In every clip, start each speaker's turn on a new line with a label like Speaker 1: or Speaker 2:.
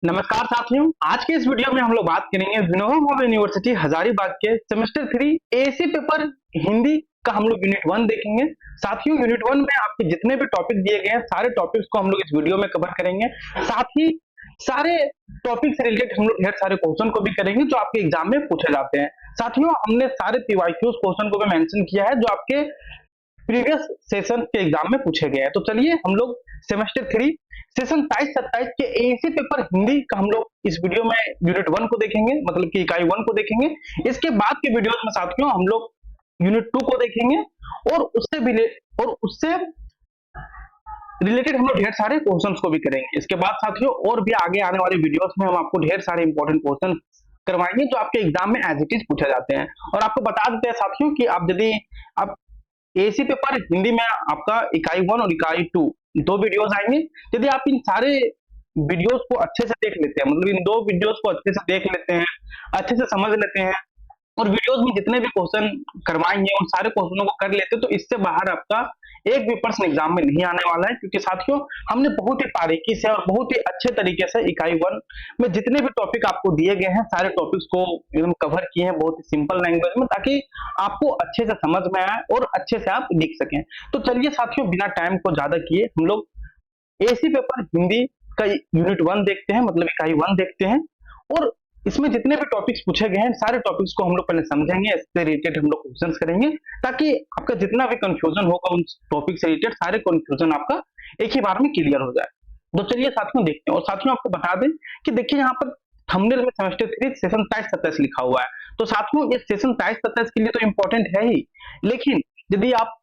Speaker 1: नमस्कार साथियों, आज के इस वीडियो में हम लोग बात करेंगे विनोबा भावे यूनिवर्सिटी हजारीबाग के सेमेस्टर 3 एसी पेपर हिंदी का हम लोग यूनिट 1 देखेंगे। साथियों, यूनिट 1 में आपके जितने भी टॉपिक दिए गए हैं सारे टॉपिक्स को हम लोग इस वीडियो में कवर करेंगे। साथ ही सारे टॉपिक से रिलेटेड हम लोग ढेर सारे क्वेश्चन को भी करेंगे जो आपके एग्जाम में पूछे जाते हैं। साथियों, हमने सारे पीवाईक्यूज क्वेश्चन को भी मेंशन किया है जो आपके प्रीवियस सेशन के एग्जाम में पूछे गए हैं। तो चलिए हम लोग सेमेस्टर 3 सेशन 27-27 के एसी पेपर हिंदी का हम लोग इस वीडियो में यूनिट 1 को देखेंगे, मतलब कि इकाई 1 को देखेंगे। इसके बाद के वीडियोस में साथियों हम लोग यूनिट 2 को देखेंगे और उससे रिलेटेड हम लोग ढेर सारे क्वेश्चंस को भी करेंगे। इसके बाद साथियों और भी आगे आने वाले वीडियोस में हम आपको ढेर सारे इंपॉर्टेंट क्वेश्चन करवाएंगे जो आपके एग्जाम में एज इट इज पूछे जाते हैं। और आपको बता देते हैं साथियों कि आप एसी पेपर हिंदी में आपका इकाई 1 और इकाई 2 दो वीडियोस आएंगे। यदि आप इन सारे वीडियोस को अच्छे से देख लेते हैं, मतलब इन दो वीडियोस को अच्छे से देख लेते हैं, अच्छे से समझ लेते हैं और वीडियोस में जितने भी क्वेश्चन करवाएंगे उन सारे क्वेश्चनों को कर लेते हैं, तो इससे बाहर आपका एक भी प्रश्न एग्जाम में नहीं आने वाला है। क्योंकि साथियों हमने बहुत ही बारीकी से और बहुत ही अच्छे तरीके से इकाई 1 में जितने भी टॉपिक आपको दिए गए हैं सारे टॉपिक्स को एकदम कवर किए हैं बहुत ही सिंपल लैंग्वेज में, ताकि आपको अच्छे से समझ में आए और अच्छे से आप लिख सकें। तो चलिए साथियों, बिना टाइम को ज्यादा किए हम लोग एसी पेपर हिंदी का यूनिट 1 देखते हैं, मतलब इकाई 1 देखते हैं। और इसमें जितने भी टॉपिक्स पूछे गए हैं सारे टॉपिक्स को हम लोग पहले समझेंगे, इससे रिलेटेड हम लोग क्वेश्चंस करेंगे ताकि आपका जितना भी कंफ्यूजन होगा उन टॉपिक से रिलेटेड सारे कंफ्यूजन आपका एक ही बार में क्लियर हो जाए। तो चलिए साथियों देखते हैं। और साथियों आपको बता दें कि देखिए यहाँ पर थंबनेल में सेमेस्टर 3 सेशन 27-27 लिखा हुआ है। तो साथियों ये सेशन 27-27 के लिए तो इंपॉर्टेंट है ही, लेकिन यदि आप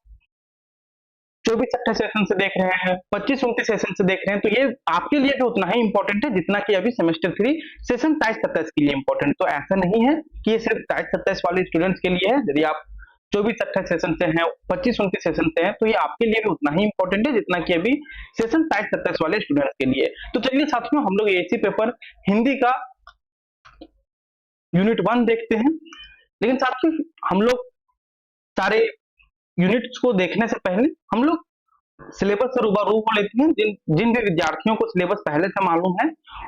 Speaker 1: 24-28 सेशन से देख रहे हैं, 25-29 सेशन से देख रहे हैं, तो ये आपके लिए भी उतना ही इंपॉर्टेंट है जितना कि अभी सेमेस्टर 3 सेशन 27-27 के लिए इंपॉर्टेंट। तो ऐसा नहीं है कि ये सिर्फ 27-27 वाले स्टूडेंट्स के लिए है। यदि आप 24-28 सेशन से हैं, 25-29 सेशन से हैं, तो ये आपके लिए भी उतना ही इंपॉर्टेंट है जितना कि अभी सेशन 27-27 वाले स्टूडेंट्स के लिए। तो चलिए साथियों हम लोग एसी पेपर हिंदी का यूनिट 1 देखते हैं। लेकिन साथियों हम लोग सारे यूनिट्स को देखने से पहले हम लोग सिलेबस से रूबरू हो लेते हैं। जिन जिन भी विद्यार्थियों को सिलेबस पहले से मालूम है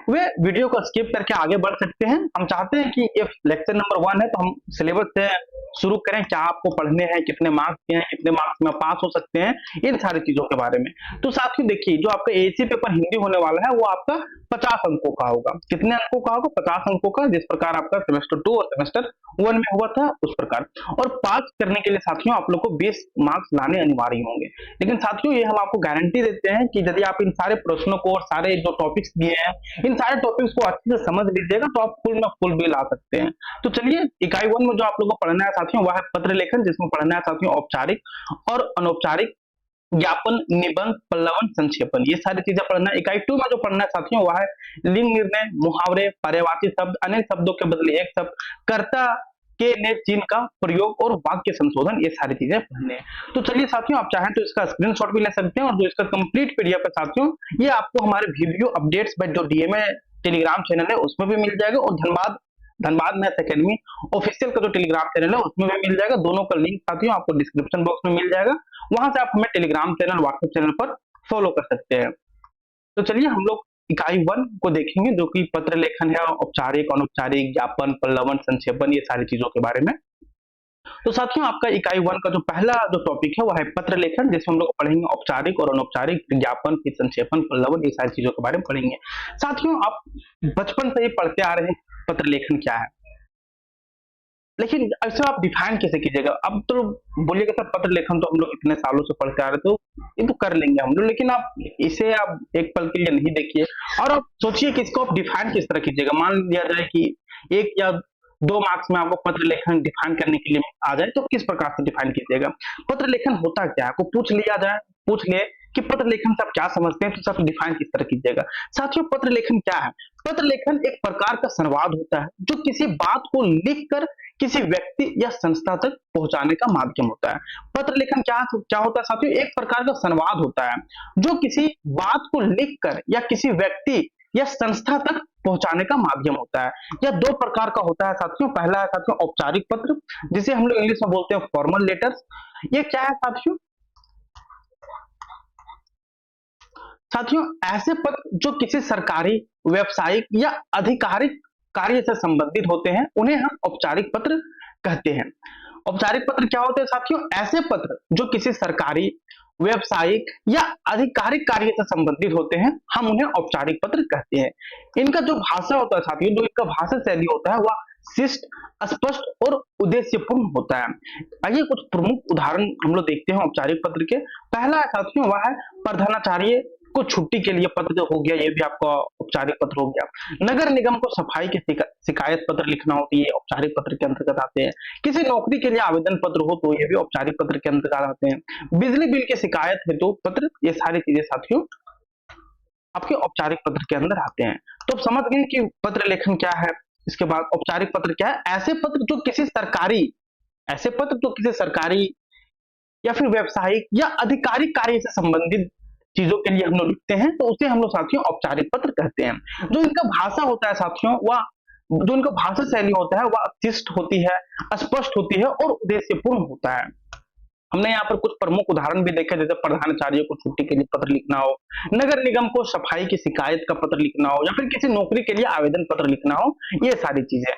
Speaker 1: वे वीडियो को स्किप करके आगे बढ़ सकते हैं। हम चाहते हैं कि ये लेक्चर नंबर 1 है तो हम सिलेबस से शुरू करें, क्या आपको पढ़ने हैं, कितने मार्क्स के हैं, कितने मार्क्स में पास हो सकते हैं, इन सारी चीजों के बारे में। तो साथियों देखिए, जो आपका एसी पेपर हिंदी होने वाला है वो आपका 50 अंकों का होगा। कितने अंकों का होगा? 50 अंकों का, जिस प्रकार आपका सेमेस्टर 2 और सेमेस्टर 1 में हुआ था उस प्रकार। और पास करने के लिए साथियों आप लोग को 20 मार्क्स लाने अनिवार्य होंगे। लेकिन साथियों ये हम आपको गारंटी देते हैं कि यदि आप इन सारे प्रश्नों को और सारे जो टॉपिक्स दिए हैं इन सारे टॉपिक्स को अच्छे से समझ लीजिएगा तो आप फुल में फुल भी ला सकते हैं। तो चलिए इकाई 1 में जो आप लोगों को पढ़ना है साथियों वह है पत्र लेखन, जिसमें पढ़ना है साथियों औपचारिक और अनौपचारिक ज्ञापन, निबंध, पल्लवन, संक्षेपण, ये सारी चीजें पढ़ना है। इकाई 2 में जो पढ़ना है साथियों वह है लिंग निर्णय, मुहावरे, पर्यायवाची शब्द, अन्य शब्दों के बदले एक शब्द, कर्ता के ने चिन्ह का प्रयोग और वाक्य संशोधन, ये सारी चीजें पढ़ने हैं। तो चलिए साथियों आप चाहें तो इसका स्क्रीनशॉट भी ले सकते हैं और जो इसका कंप्लीट पीडीएफ है साथियों ये आपको हमारे वीडियो अपडेट्स बाय जो डीएमए टेलीग्राम चैनल है उसमें भी मिल जाएगा, और धनबाद मैथ एकेडमी ऑफिशियल का जो टेलीग्राम चैनल है उसमें भी मिल जाएगा। दोनों का लिंक साथियों आपको डिस्क्रिप्शन बॉक्स में मिल जाएगा, वहां से आप हमें टेलीग्राम चैनल, व्हाट्सएप चैनल पर फॉलो कर सकते हैं। तो चलिए हम लोग इकाई 1 को देखेंगे जो कि पत्र लेखन है, औपचारिक, अनौपचारिक, ज्ञापन, पल्लवन, संक्षेपण, ये सारी चीजों के बारे में। तो साथियों आपका इकाई 1 का जो पहला जो टॉपिक है वह है पत्र लेखन, जिसमें हम लोग पढ़ेंगे औपचारिक और अनौपचारिक, ज्ञापन, फिर संक्षेपण, पल्लवन, ये सारी चीजों के बारे में पढ़ेंगे। साथियों आप बचपन से ही पढ़ते आ रहे हैं पत्र लेखन क्या है, लेकिन ऐसे आप डिफाइन कैसे कीजिएगा? अब तो बोलिएगा सर पत्र लेखन तो हम लोग इतने सालों से पढ़ते आ रहे तो ये तो कर लेंगे हम लोग, लेकिन आप इसे आप एक पल के लिए नहीं देखिए और आप सोचिए कि इसको आप डिफाइन किस तरह कीजिएगा। मान लिया जाए कि 1 या 2 मार्क्स में आपको पत्र लेखन डिफाइन करने के लिए आ जाए तो किस प्रकार से डिफाइन कीजिएगा? पत्र लेखन होता क्या है आपको पूछ लिए कि पत्र लेखन से आप क्या समझते हैं, तो सब डिफाइन किस तरह कीजिएगा? साथियों पत्र लेखन क्या है? पत्र लेखन एक प्रकार का संवाद होता है जो किसी बात को लिखकर किसी व्यक्ति या संस्था तक पहुंचाने का माध्यम होता है। पत्र लेखन क्या होता है साथियों? एक प्रकार का संवाद होता है जो किसी बात को लिखकर या किसी व्यक्ति या संस्था तक पहुंचाने का माध्यम होता है। यह 2 प्रकार का होता है साथियों। पहला है साथियों औपचारिक पत्र, जिसे हम लोग इंग्लिश में बोलते हैं फॉर्मल लेटर्स। ये क्या है साथियों? साथियों ऐसे पद जो किसी सरकारी, व्यावसायिक या आधिकारिक कार्य से संबंधित होते हैं उन्हें हम औपचारिक पत्र कहते हैं। औपचारिक पत्र क्या होते हैं साथियों? ऐसे पत्र जो किसी सरकारी, व्यावसायिक या आधिकारिक कार्य से संबंधित होते हैं हम उन्हें औपचारिक पत्र कहते हैं। इनका जो भाषा होता है साथियों, जो इनका भाषा शैली होता है वह शिष्ट, स्पष्ट और उद्देश्यपूर्ण होता है। आइए कुछ प्रमुख उदाहरण हम लोग देखते हैं औपचारिक पत्र के। पहला है साथियों वह है प्रधानाचार्य को छुट्टी के लिए पत्र हो गया, ये भी आपका औपचारिक पत्र हो गया। नगर निगम को सफाई की शिकायत पत्र लिखना होती है, औपचारिक पत्र के अंतर्गत आते हैं। किसी नौकरी के लिए आवेदन पत्र हो तो ये भी औपचारिक पत्र के अंतर्गत आते हैं। बिजली बिल की शिकायत हेतु पत्र, ये सारी चीजें साथियों आपके औपचारिक पत्र के अंदर आते हैं। तो अब समझ गए कि पत्र लेखन क्या है। इसके बाद औपचारिक पत्र क्या है? ऐसे पत्र जो किसी सरकारी या फिर व्यावसायिक या आधिकारिक कार्य से संबंधित चीजों के लिए हम लोग लिखते हैं तो उसे हम लोग साथियों औपचारिक पत्र कहते हैं। जो इनका भाषा होता है साथियों वह, जो इनका भाषा शैली होता है वह शिष्ट होती है, स्पष्ट होती है और उद्देश्यपूर्ण होता है। हमने यहाँ पर कुछ प्रमुख उदाहरण भी देखे, जैसे प्रधानाचार्य को छुट्टी के लिए पत्र लिखना हो, नगर निगम को सफाई की शिकायत का पत्र लिखना हो, या फिर किसी नौकरी के लिए आवेदन पत्र लिखना हो, ये सारी चीजें।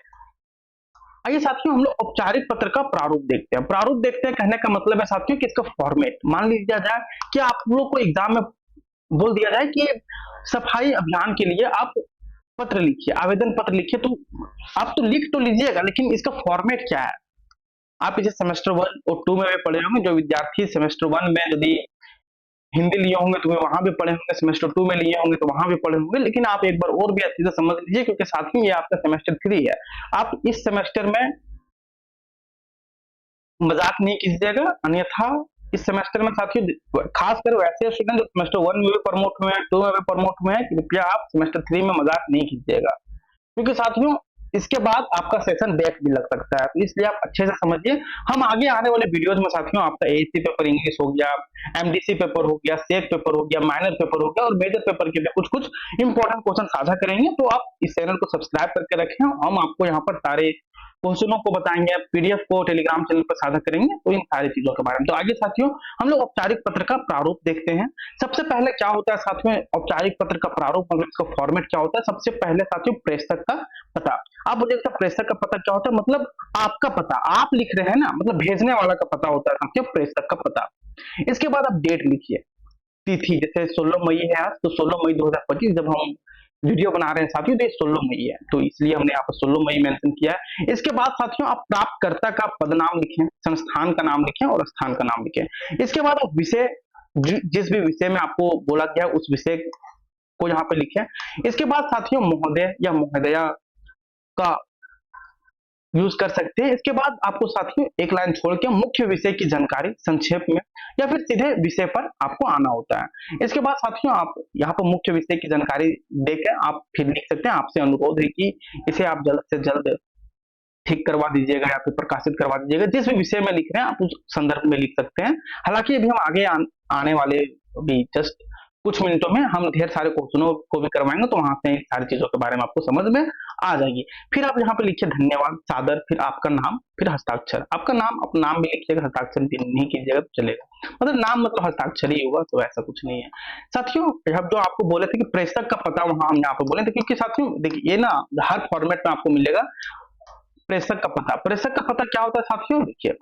Speaker 1: आइए साथियों हम लोग औपचारिक पत्र का प्रारूप देखते हैं। प्रारूप देखते हैं कहने का मतलब है साथियों कि इसका फॉर्मेट, मान लीजिए जाए कि आप लोग को एग्जाम में बोल दिया जाए कि सफाई अभियान के लिए आप पत्र लिखिए, आवेदन पत्र लिखिए, तो आप तो लिख तो लीजिएगा लेकिन इसका फॉर्मेट क्या है? आप इसे सेमेस्टर 1 और 2 में भी पढ़े होंगे। जो विद्यार्थी सेमेस्टर 1 में यदि हिंदी लिए होंगे तो वे वहां भी पढ़े होंगे, सेमेस्टर 2 में लिए होंगे तो वहां भी पढ़े होंगे। लेकिन आप एक बार और भी अच्छे से समझ लीजिए क्योंकि साथियों ये आपका सेमेस्टर 3 है। आप इस सेमेस्टर में मजाक नहीं कीजिएगा, अन्यथा इस सेमेस्टर में साथियों खासकर वैसे स्टूडेंट जो सेमेस्टर 1 में भी प्रमोट हुए हैं, 2 में भी प्रमोट हुए हैं, कृपया आप सेमेस्टर 3 में मजाक नहीं कीजिएगा क्योंकि साथियों इसके बाद आपका सेशन बैक भी लग सकता है। तो इसलिए आप अच्छे से समझिए। हम आगे आने वाले वीडियोज में साथियों आपका एएससी पेपर इंग्लिश हो गया, एमडीसी पेपर हो गया, सेक पेपर हो गया, माइनर पेपर हो गया और मेजर पेपर के लिए कुछ कुछ इंपॉर्टेंट क्वेश्चन साझा करेंगे। तो आप इस चैनल को सब्सक्राइब करके रखें, हम आपको यहाँ पर सारे क्वेश्चनों को बताएंगे, पीडीएफ को टेलीग्राम चैनल पर साझा करेंगे, तो इन सारी चीजों के बारे में। तो आगे साथियों हम लोग औपचारिक पत्र का प्रारूप देखते हैं। सबसे पहले क्या होता है साथियों औपचारिक पत्र का प्रारूप, मतलब इसका फॉर्मेट क्या होता है? सबसे पहले साथियों प्रेषक का पता। आप बोलिएगा प्रेषक का पता क्या होता है? मतलब आपका पता, आप लिख रहे हैं ना, मतलब भेजने वाला का पता होता है साथियों प्रेषक का पता। इसके बाद आप डेट लिखिए, तिथि, जैसे 16 मई है आज, तो 16 मई 2025 जब हम वीडियो बना रहे हैं साथियों तो ये 16 मई है, तो इसलिए हमने यहाँ पर 16 मई मेंशन किया है। इसके बाद साथियों आप प्राप्तकर्ता का पदनाम लिखें, संस्थान का नाम लिखें और स्थान का नाम लिखें। इसके बाद आप विषय, जिस भी विषय में आपको बोला गया उस विषय को यहाँ पे लिखें। इसके बाद साथियों महोदय या महोदया का यूज कर सकते हैं। इसके बाद आपको साथियों एक लाइन छोड़ के मुख्य विषय की जानकारी संक्षेप में या फिर सीधे विषय पर आपको आना होता है। इसके बाद साथियों आप यहाँ पर मुख्य विषय की जानकारी देकर आप फिर लिख सकते हैं। आपसे अनुरोध है कि इसे आप जल्द से जल्द ठीक करवा दीजिएगा या फिर प्रकाशित करवा दीजिएगा। जिस भी विषय में लिख रहे हैं आप उस संदर्भ में लिख सकते हैं। हालांकि अभी हम आगे आने वाले भी जस्ट कुछ मिनटों में हम ढेर सारे क्वेश्चनों को भी करवाएंगे, तो वहां से इन सारी चीजों के बारे में आपको समझ में आ जाएगी। फिर आप यहाँ पे लिखिए धन्यवाद, सादर, फिर आपका नाम, फिर हस्ताक्षर। आपका नाम, अपना नाम भी लिखिएगा, हस्ताक्षर नहीं कीजिएगा तो चलेगा, मतलब नाम मतलब हस्ताक्षर ही होगा, तो ऐसा कुछ नहीं है। साथियों अब जो आपको बोले थे कि प्रेषक का पता, वहां हम यहाँ पे बोले थे क्योंकि साथियों देखिए ये ना हर फॉर्मेट में आपको मिलेगा प्रेषक का पता। प्रेषक का पता क्या होता है साथियों? देखिए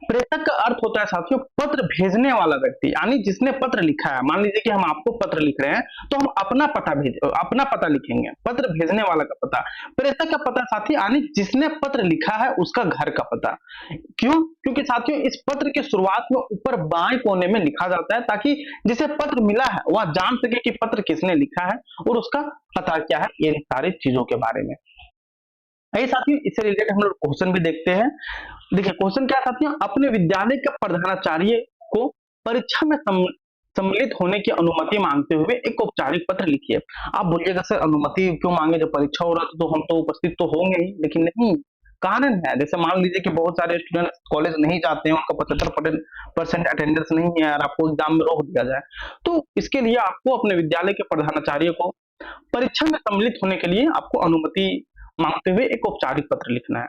Speaker 1: प्रेषक का अर्थ होता है साथियों पत्र भेजने वाला व्यक्ति, यानी जिसने पत्र लिखा है। मान लीजिए कि हम आपको पत्र लिख रहे हैं तो हम अपना पता लिखेंगे, पत्र भेजने वाला का पता। प्रेषक का पता साथी यानी जिसने पत्र लिखा है उसका घर का पता। क्यों? क्योंकि साथियों इस पत्र के शुरुआत में ऊपर बाएं कोने में लिखा जाता है ताकि जिसे पत्र मिला है वह जान सके कि पत्र किसने लिखा है और उसका पता क्या है, इन सारी चीजों के बारे में। यही साथियों इससे रिलेटेड हम लोग क्वेश्चन भी देखते हैं। देखिए क्वेश्चन क्या साथियों, अपने विद्यालय के प्रधानाचार्य को परीक्षा में सम्मिलित होने की अनुमति मांगते हुए एक औपचारिक पत्र लिखिए। आप बोलिएगा सर अनुमति क्यों मांगे, जब परीक्षा हो रहा था तो हम तो उपस्थित तो होंगे ही, लेकिन नहीं, कारण है। जैसे मान लीजिए कि बहुत सारे स्टूडेंट कॉलेज नहीं जाते हैं, उनका 75% अटेंडेंस नहीं है और आपको एग्जाम में रोक दिया जाए, तो इसके लिए आपको अपने विद्यालय के प्रधानाचार्य को परीक्षा में सम्मिलित होने के लिए आपको अनुमति मांगते हुए एक औपचारिक पत्र लिखना है।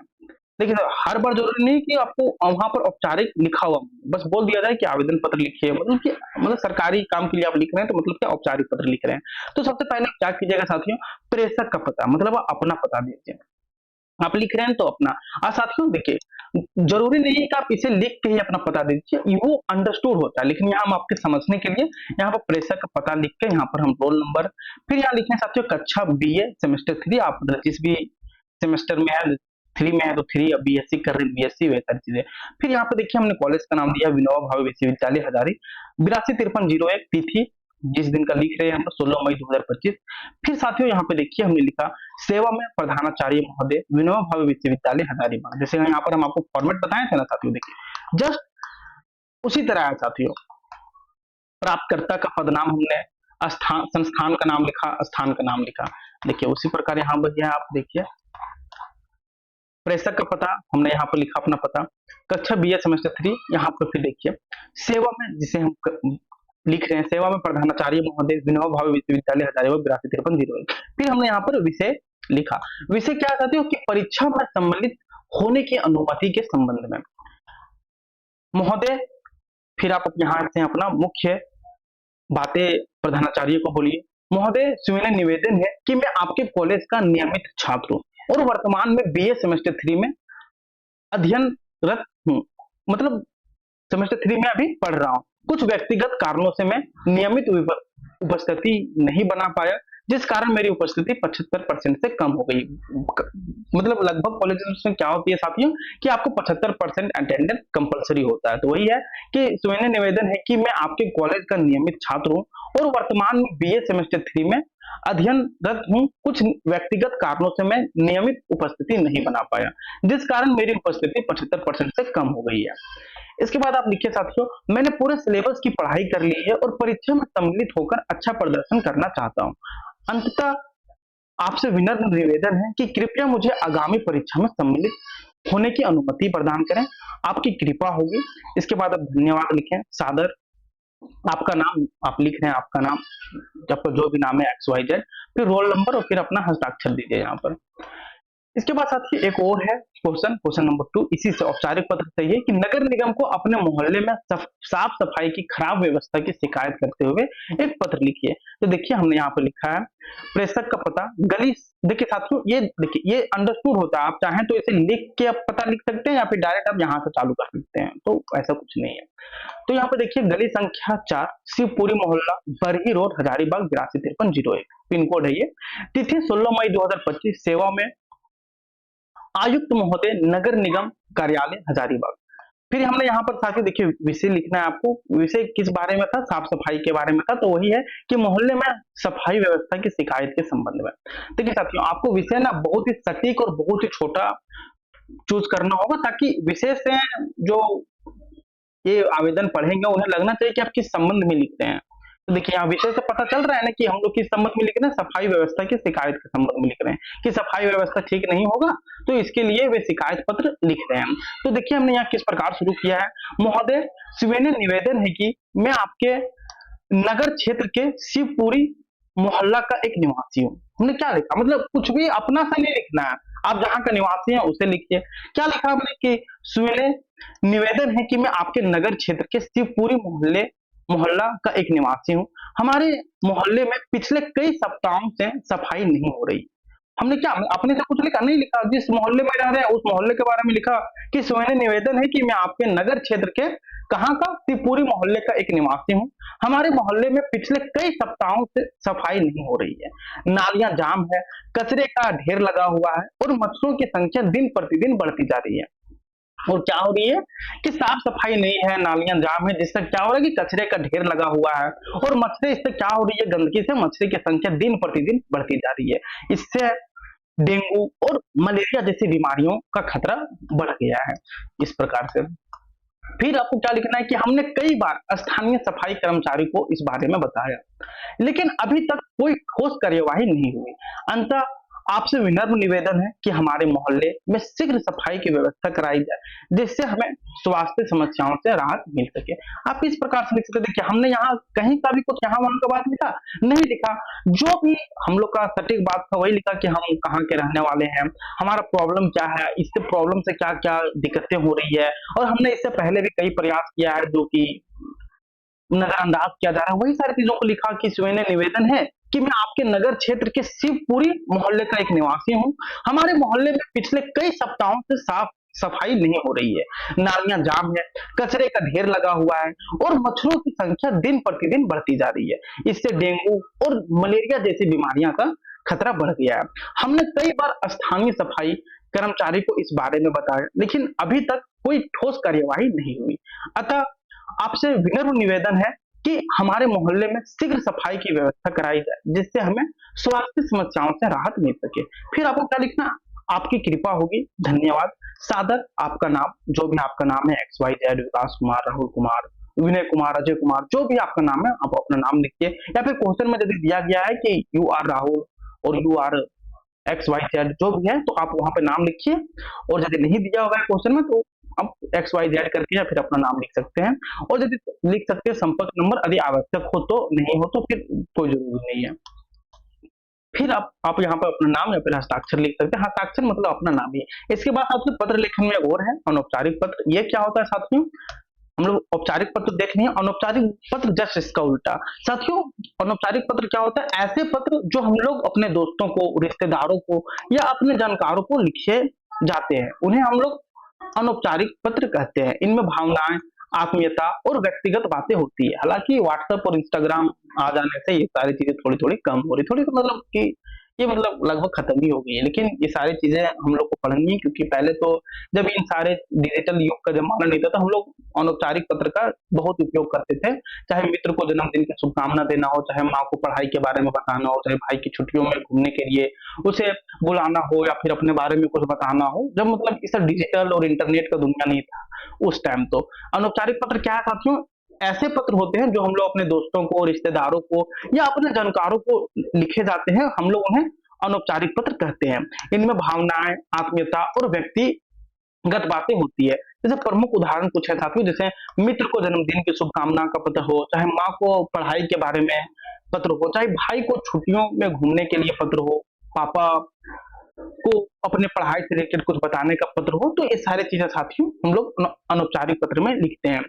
Speaker 1: देखिए हर बार जरूरी नहीं कि आपको वहां पर औपचारिक लिखा हुआ बस बोल दिया जाए कि आवेदन पत्र लिखिए, मतलब कि मतलब सरकारी काम के लिए आप लिख रहे हैं तो मतलब क्या औपचारिक पत्र लिख रहे हैं। तो सबसे पहले क्या कीजिएगा साथियों, प्रेषक का पता मतलब अपना पता दीजिए। आप लिख रहे हैं तो अपना। और साथियों देखिए जरूरी नहीं है कि आप इसे लिख के ही अपना पता दे दीजिए, वो अंडरस्टूड होता है, लेकिन यहाँ हम आपके समझने के लिए यहाँ पर प्रेषक का पता लिख के यहाँ पर हम रोल नंबर, फिर यहाँ लिखे साथियों कक्षा बीए सेमेस्टर 3, आप जिस भी सेमेस्टर में है 3 में है तो 3, अब बीएससी कर रहे हैं बीएससी वह सारी चीजें। फिर यहाँ पे देखिए हमने कॉलेज का नाम दिया विनोबा भावे विश्वविद्यालय हजारी, 825301 तिथि जिस दिन का लिख रहे हैं हम 16 मई 2025। फिर साथियों यहाँ पे देखिए हमने लिखा सेवा में प्रधानाचार्य महोदय विनोबा भावे विश्वविद्यालय हजारीबाग, जैसे यहाँ पर हम आपको फॉर्मेट बताए थे ना साथियों, देखिए जस्ट उसी तरह है साथियों। प्राप्तकर्ता का पदनाम हमने स्थान संस्थान का नाम लिखा, स्थान का नाम लिखा, देखिए उसी प्रकार यहाँ पर आप देखिए प्रेषक का पता हमने यहाँ पर लिखा अपना पता, कक्षा बीए सेमेस्टर 3 यहाँ पर फिर देखिए सेवा में जिसे हम लिख रहे हैं सेवा में प्रधानाचार्य महोदय विनोबा भावे विश्वविद्यालय हजारीबाग 825301। फिर हमने यहाँ पर विषय लिखा, विषय क्या कहते हो कि परीक्षा में सम्मिलित होने की अनुमति के संबंध में महोदय, फिर आप यहाँ से अपना मुख्य बातें प्रधानाचार्य को बोलिए। महोदय सुविनय निवेदन है कि मैं आपके कॉलेज का नियमित छात्र हूँ और वर्तमान में बीए सेमेस्टर 3 में अध्ययनरत हूँ, मतलब सेमेस्टर 3 में अभी पढ़ रहा हूँ। कुछ व्यक्तिगत कारणों से मैं नियमित उपस्थिति नहीं बना पाया, जिस कारण मेरी उपस्थिति 75% से कम हो गई। मतलब लगभग कॉलेज में क्या होती है साथियों कि आपको 75% अटेंडेंस कंपलसरी होता है। तो वही है कि सुविनय निवेदन है कि मैं आपके कॉलेज का नियमित छात्र हूँ और वर्तमान में बीए सेमेस्टर 3 में अध्ययनरत हूँ। कुछ व्यक्तिगत कारणों से मैं नियमित उपस्थिति नहीं बना पाया, जिस कारण मेरी उपस्थिति 75% से कम हो गई है। इसके बाद आप लिखिए साथियों मैंने पूरे सिलेबस की पढ़ाई कर ली है और परीक्षा में सम्मिलित होकर अच्छा प्रदर्शन करना चाहता हूँ। अंततः आपसे विनम्र निवेदन है कि कृपया मुझे आगामी परीक्षा में सम्मिलित होने की अनुमति प्रदान करें, आपकी कृपा होगी। इसके बाद आप धन्यवाद लिखें, सादर आपका नाम आप लिख रहे हैं, आपका नाम आपका जो भी नाम है XYZ, फिर रोल नंबर और फिर अपना हस्ताक्षर दीजिए यहाँ पर। इसके बाद साथियों एक और है क्वेश्चन नंबर 2, इसी से औपचारिक पत्र चाहिए कि नगर निगम को अपने मोहल्ले में साफ सफाई की खराब व्यवस्था की शिकायत करते हुए एक पत्र लिखिए। तो देखिए हमने यहाँ पर लिखा है प्रेषक का पता गली, देखिए साथियों ये देखिए ये अंडरस्टूड होता है, आप चाहें तो इसे लिख के आप पता लिख सकते हैं या फिर डायरेक्ट आप यहाँ से चालू कर सकते हैं, तो ऐसा कुछ नहीं है। तो यहाँ पे देखिए गली संख्या 4 शिवपुरी मोहल्ला Barhi road Hazaribagh 825301 pin code है ये, तिथि 16 मई 2025, सेवा में आयुक्त महोदय नगर निगम कार्यालय हजारीबाग। फिर हमने यहाँ पर साथियों देखिए विषय लिखना है आपको, विषय किस बारे में था, साफ सफाई के बारे में था, तो वही है कि मोहल्ले में सफाई व्यवस्था की शिकायत के संबंध में। देखिए साथियों आपको विषय ना बहुत ही सटीक और बहुत ही छोटा चूज करना होगा ताकि विषय से जो ये आवेदन पढ़ेंगे उन्हें लगना चाहिए कि आप किस संबंध में लिख रहे हैं। तो देखिए यहाँ विषय से पता चल रहा है ना कि हम लोग किस संबंध में लिख रहे हैं, सफाई व्यवस्था की शिकायत के संबंध में लिख रहे हैं कि सफाई व्यवस्था ठीक नहीं होगा तो इसके लिए वे शिकायत पत्र लिख रहे हैं। तो देखिए हमने यहाँ किस प्रकार शुरू किया है, महोदय सुविनय निवेदन है कि मैं आपके नगर क्षेत्र के शिवपुरी मोहल्ला का एक निवासी हूँ। हमने क्या लिखा, मतलब कुछ भी अपना सा नहीं लिखना है, आप जहाँ का निवासी हैं उसे लिखिए। क्या लिखा हमने कि सुविनय निवेदन है कि मैं आपके नगर क्षेत्र के शिवपुरी मोहल्ला का एक निवासी हूँ। हमारे मोहल्ले में पिछले कई सप्ताहों से सफाई नहीं हो रही। हमने क्या अपने से कुछ लिखा नहीं, लिखा जिस मोहल्ले में रह रहे हैं उस मोहल्ले के बारे में लिखा कि सुविनय निवेदन है कि मैं आपके नगर क्षेत्र के कहाँ का शिवपुरी मोहल्ले का एक निवासी हूँ। हमारे मोहल्ले में पिछले कई सप्ताहों से सफाई नहीं हो रही है, नालियां जाम है, कचरे का ढेर लगा हुआ है और मच्छरों की संख्या दिन प्रतिदिन बढ़ती जा रही है। और क्या हो रही है कि साफ सफाई नहीं है, नालियां जाम है, जिससे क्या हो रहा है कि कचरे का ढेर लगा हुआ है और मच्छर, इससे क्या हो रही है गंदगी से मच्छर की संख्या दिन प्रतिदिन बढ़ती जा रही है। इससे डेंगू और मलेरिया जैसी बीमारियों का खतरा बढ़ गया है। इस प्रकार से फिर आपको क्या लिखना है कि हमने कई बार स्थानीय सफाई कर्मचारी को इस बारे में बताया, लेकिन अभी तक कोई ठोस कार्यवाही नहीं हुई। अंततः आपसे विनम्र निवेदन है कि हमारे मोहल्ले में शीघ्र सफाई की व्यवस्था कराई जाए, जिससे हमें स्वास्थ्य समस्याओं से राहत मिल सके। आप इस प्रकार से लिख सकते हैं। देखिए, हमने यहाँ कहीं का भी कुछ यहाँ वहाँ का बात लिखा नहीं लिखा, जो भी हम लोग का सटीक बात था वही लिखा कि हम कहाँ के रहने वाले हैं, हमारा प्रॉब्लम क्या है, इससे प्रॉब्लम से क्या क्या दिक्कतें हो रही है, और हमने इससे पहले भी कई प्रयास किया है जो कि नजरअंदाज किया जा रहा है, वही सारी चीजों को लिखा कि सविनय निवेदन है कि मैं आपके नगर क्षेत्र के शिवपुरी मोहल्ले का एक निवासी हूँ। हमारे मोहल्ले में पिछले कई सप्ताहों से साफ सफाई नहीं हो रही है, नालियां जाम है, कचरे का ढेर लगा हुआ है और मच्छरों की संख्या दिन प्रतिदिन बढ़ती जा रही है। इससे डेंगू और मलेरिया जैसी बीमारियां का खतरा बढ़ गया है। हमने कई बार स्थानीय सफाई कर्मचारी को इस बारे में बताया, लेकिन अभी तक कोई ठोस कार्यवाही नहीं हुई। अतः आपसे विनम्र निवेदन है कि हमारे मोहल्ले में शीघ्र सफाई की व्यवस्था कराई जाए, जिससे हमें स्वास्थ्य समस्याओं से राहत मिल सके। फिर आपको क्या लिखना, आपकी कृपा होगी, धन्यवाद, सादर आपका नाम, जो भी आपका नाम है, एक्स वाई जेड, विकास कुमार, राहुल कुमार, विनय कुमार, अजय कुमार, जो भी आपका नाम है आप अपना नाम लिखिए। या फिर क्वेश्चन में यदि दिया गया है कि यू आर राहुल और you are X Y Z जो भी है, तो आप वहां पे नाम लिखिए। और यदि नहीं दिया होगा क्वेश्चन में तो आप एक्स वाई जेड करके या फिर अपना नाम लिख सकते हैं। और यदि लिख सकते हैं संपर्क नंबर, यदि आवश्यक हो तो, नहीं हो तो फिर कोई जरूरी नहीं है। फिर आप यहाँ पर अपना नाम या फिर हस्ताक्षर लिख सकते हैं। हस्ताक्षर मतलब अपना नाम ही। इसके बाद साथियों पत्र लेखन में और है अनौपचारिक पत्र। ये क्या होता है साथियों, हम लोग औपचारिक पत्र देख रहे हैं, अनौपचारिक पत्र जस्ट इसका उल्टा। साथियों अनौपचारिक पत्र क्या होता है, ऐसे पत्र जो हम लोग अपने दोस्तों को, रिश्तेदारों को या अपने जानकारों को लिखे जाते हैं, उन्हें हम लोग अनौपचारिक पत्र कहते हैं। इनमें भावनाएं, आत्मीयता और व्यक्तिगत बातें होती है। हालांकि व्हाट्सएप और इंस्टाग्राम आ जाने से ये सारी चीजें थोड़ी थोड़ी कम हो रही, थोड़ी तो मतलब कि ये मतलब लगभग खत्म ही हो गई है। लेकिन ये सारी चीजें हम लोग को पढ़नी है, क्योंकि पहले तो जब इन सारे डिजिटल युग का जमाना नहीं था तो हम लोग अनौपचारिक पत्र का बहुत उपयोग करते थे। चाहे मित्र को जन्मदिन की शुभकामना देना हो, चाहे माँ को पढ़ाई के बारे में बताना हो, चाहे भाई की छुट्टियों में घूमने के लिए उसे बुलाना हो, या फिर अपने बारे में कुछ बताना हो, जब मतलब इस डिजिटल और इंटरनेट का दुनिया नहीं था उस टाइम। तो अनौपचारिक पत्र क्या है साथियों, ऐसे पत्र होते हैं जो हम लोग अपने दोस्तों को, रिश्तेदारों को या अपने जानकारों को लिखे जाते हैं, हम लोग उन्हें अनौपचारिक पत्र कहते हैं। इनमें भावनाएं, आत्मीयता और व्यक्तिगत बातें होती है। जैसे प्रमुख उदाहरण कुछ है साथियों, जैसे मित्र को जन्मदिन की शुभकामना का पत्र हो, चाहे माँ को पढ़ाई के बारे में पत्र हो, चाहे भाई को छुट्टियों में घूमने के लिए पत्र हो, पापा को अपने पढ़ाई से रिलेटेड कुछ बताने का पत्र हो, तो ये सारी चीजें साथियों हम लोग अनौपचारिक पत्र में लिखते हैं।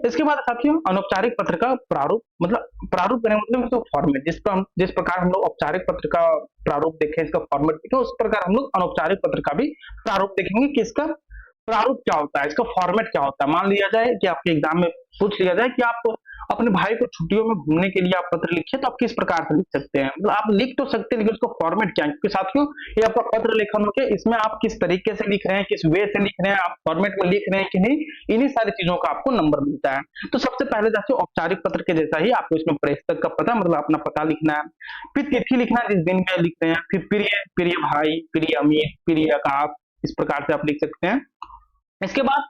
Speaker 1: इसके बाद साथियों अनौपचारिक पत्र का प्रारूप, मतलब प्रारूप करें मतलब तो फॉर्मेट, जिस प्रकार हम लोग औपचारिक पत्र का प्रारूप देखें, इसका फॉर्मेट देखें, उस प्रकार हम लोग अनौपचारिक पत्र का भी प्रारूप देखेंगे कि इसका प्रारूप क्या होता है, इसका फॉर्मेट क्या होता है। मान लिया जाए कि आपके एग्जाम में पूछ लिया जाए कि आप अपने भाई को छुट्टियों में घूमने के लिए आप पत्र लिखिए, तो आप किस प्रकार से लिख सकते हैं। मतलब आप लिख तो सकते हैं, लेकिन उसका फॉर्मेट क्या है, क्योंकि साथियों ये आपका पत्र लेखन हो के, इसमें आप किस तरीके से लिख रहे हैं, किस वे से लिख रहे हैं, आप फॉर्मेट में लिख रहे हैं कि नहीं, इन्हीं सारी चीजों का आपको नंबर मिलता है। तो सबसे पहले जैसे औपचारिक पत्र के जैसा ही आपको इसमें प्रेषक का पता, मतलब अपना पता लिखना है, फिर तिथि लिखना है जिस दिन में लिख रहे हैं, फिर प्रिय, प्रिय भाई, प्रिय अमीर, प्रिय आकाश, इस प्रकार से आप लिख सकते हैं। इसके बाद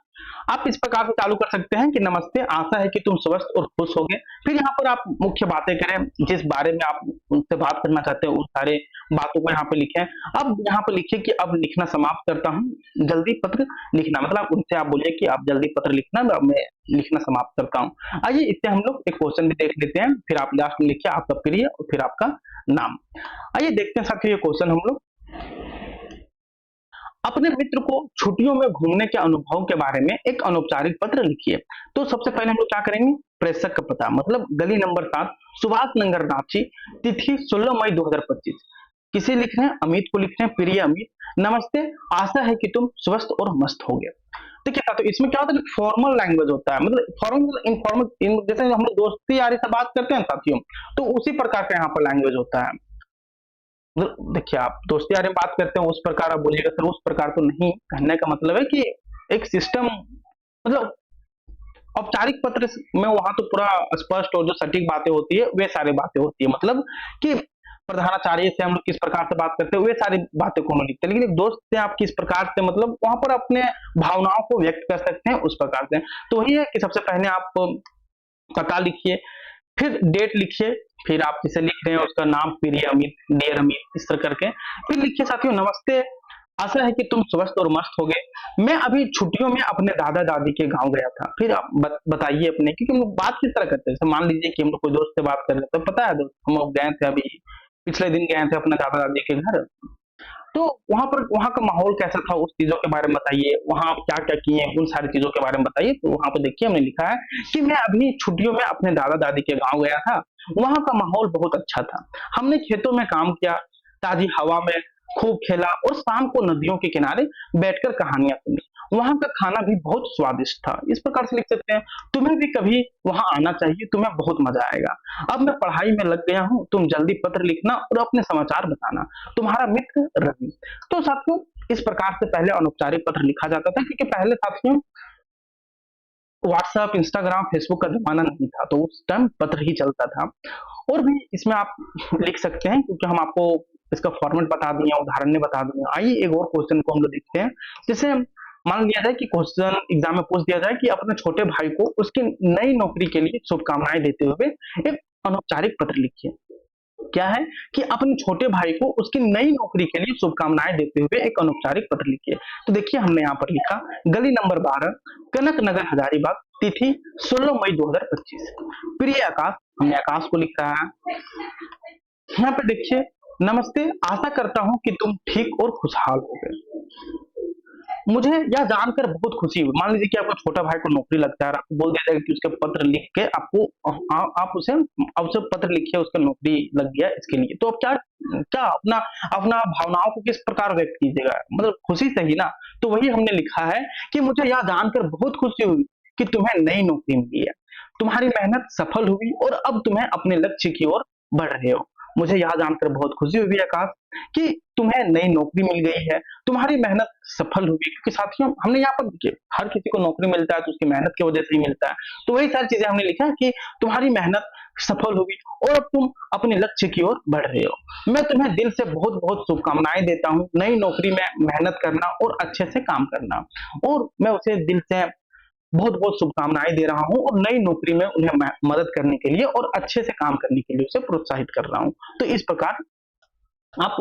Speaker 1: आप इस प्रकार से चालू कर सकते हैं कि नमस्ते, आशा है कि तुम स्वस्थ और खुश होगे। फिर यहाँ पर आप मुख्य बातें करें, जिस बारे में आप उनसे बात करना चाहते हैं उन सारे बातों को यहाँ पे लिखें। अब यहाँ पे लिखिए कि अब लिखना समाप्त करता हूँ, जल्दी पत्र लिखना, मतलब उनसे आप बोलिए कि आप जल्दी पत्र लिखना, मैं लिखना समाप्त करता हूँ। आइए इससे हम लोग एक क्वेश्चन भी देख लेते हैं। फिर आप लास्ट में लिखिए आपका प्रिय और फिर आपका नाम। आइए देखते हैं साथियों ये क्वेश्चन हम लोग। अपने मित्र को छुट्टियों में घूमने के अनुभव के बारे में एक अनौपचारिक पत्र लिखिए। तो सबसे पहले हम लोग क्या करेंगे, प्रेषक का पता, मतलब गली नंबर 7, सुभाष नगर, रांची, तिथि 16 मई 2025। किसे लिख रहे हैं, अमित को लिख रहे हैं, प्रिय अमित, नमस्ते, आशा है कि तुम स्वस्थ और मस्त होगे। ठीक है, तो इसमें क्या होता है, फॉर्मल लैंग्वेज होता है, मतलब फॉर्मल इनफॉर्मल, जैसे हम लोग दोस्ती यारी से बात करते हैं साथियों, तो उसी प्रकार का यहाँ पर लैंग्वेज होता है। देखिए आप दोस्ती यारी में बात करते हैं उस प्रकार आप बोलिएगा, सर उस प्रकार तो नहीं, कहने का मतलब है कि एक सिस्टम, मतलब औपचारिक पत्र में वहां तो पूरा स्पष्ट और जो सटीक बातें होती है वे सारी बातें होती है, मतलब कि प्रधानाचार्य से हम लोग किस प्रकार से बात करते हैं वे सारी बातें को लिखते हैं। लेकिन एक दोस्त से आप किस प्रकार से, मतलब वहां पर अपने भावनाओं को व्यक्त कर सकते हैं उस प्रकार से। तो वही है कि सबसे पहले आप पता लिखिए, फिर डेट लिखिए, फिर आप जिसे लिख रहे हैं उसका नाम, प्रिय अमित, डियर अमित, इस तरह करके फिर लिखिए साथियों, नमस्ते, आशा है कि तुम स्वस्थ और मस्त होगे। मैं अभी छुट्टियों में अपने दादा दादी के गांव गया था। फिर आप बताइए अपने, क्योंकि हम लोग बात किस तरह करते हैं, जैसे मान लीजिए कि हम लोग कोई दोस्त से बात कर रहे हैं, तो पता है दोस्त हम लोग गए थे अभी पिछले दिन गए थे अपने दादा दादी के घर, तो वहां पर वहां का माहौल कैसा था, उस चीजों के बारे में बताइए, वहां आप क्या क्या किए, उन सारी चीजों के बारे में बताइए। तो वहां पर देखिए हमने लिखा है कि मैं अभी छुट्टियों में अपने दादा दादी के गांव गया था, वहां का माहौल बहुत अच्छा था, हमने खेतों में काम किया, ताजी हवा में खूब खेला और शाम को नदियों के किनारे बैठकर कहानियां सुनी, वहां का खाना भी बहुत स्वादिष्ट था। इस प्रकार से लिख सकते हैं, तुम्हें भी कभी वहां आना चाहिए, तुम्हें बहुत मजा आएगा। अब मैं पढ़ाई में लग गया हूँ, तुम जल्दी पत्र लिखना और अपने समाचार बताना, तुम्हारा मित्र रवि। तो साथियों इस प्रकार से पहले अनौपचारिक पत्र लिखा जाता था, क्योंकि पहले साथियों व्हाट्सएप, इंस्टाग्राम, फेसबुक का जमाना नहीं था, तो उस टाइम पत्र ही चलता था। और भी इसमें आप लिख सकते हैं, क्योंकि हम आपको इसका फॉर्मेट बता दिए, उदाहरण ने बता दिए। आइए एक और क्वेश्चन को हम लोग देखते हैं, जैसे मान लिया जाए कि क्वेश्चन एग्जाम में पूछ दिया जाए कि अपने छोटे भाई को उसकी नई नौकरी के लिए शुभकामनाएं देते हुए एक अनौपचारिक पत्र लिखिए। क्या है कि अपने छोटे भाई को उसकी नई नौकरी के लिए शुभकामनाएं देते हुए एक अनौपचारिक पत्र लिखिए। तो देखिए हमने यहाँ पर लिखा, गली नंबर 12, कनक नगर, हजारीबाग, तिथि 16 मई 2025। प्रिय आकाश, हमने आकाश को लिख रहा है। यहाँ पे देखिए, नमस्ते, आशा करता हूं कि तुम ठीक और खुशहाल होगे। मुझे यह जानकर बहुत खुशी हुई, मान लीजिए कि आपका छोटा भाई को नौकरी लगता है, आपको बोल दिया जाएगा कि उसके पत्र लिख के आपको आप उसे अवसर पत्र लिखिए, उसका नौकरी लग गया इसके लिए, तो आप क्या क्या अपना अपना भावनाओं को किस प्रकार व्यक्त कीजिएगा, मतलब खुशी से ही ना। तो वही हमने लिखा है कि मुझे यह जानकर बहुत खुशी हुई कि तुम्हें नई नौकरी मिली है, तुम्हारी मेहनत सफल हुई और अब तुम्हें अपने लक्ष्य की ओर बढ़ रहे हो। मुझे यह जानकर बहुत खुशी हुई आकाश कि तुम्हें नई नौकरी मिल गई है, तुम्हारी मेहनत सफल हुई। क्योंकि साथियों हमने यहाँ पर देखिए, हर किसी को नौकरी मिलता है तो उसकी मेहनत की वजह से ही मिलता है, तो वही सारी चीजें हमने लिखा है कि तुम्हारी मेहनत सफल हुई और अब तुम अपने लक्ष्य की ओर बढ़ रहे हो। मैं तुम्हें दिल से बहुत बहुत शुभकामनाएं देता हूँ, नई नौकरी में मेहनत करना और अच्छे से काम करना, और मैं उसे दिल से बहुत बहुत शुभकामनाएं दे रहा हूं और नई नौकरी में उन्हें मदद करने के लिए और अच्छे से काम करने के लिए उसे प्रोत्साहित कर रहा हूं। तो इस प्रकार आप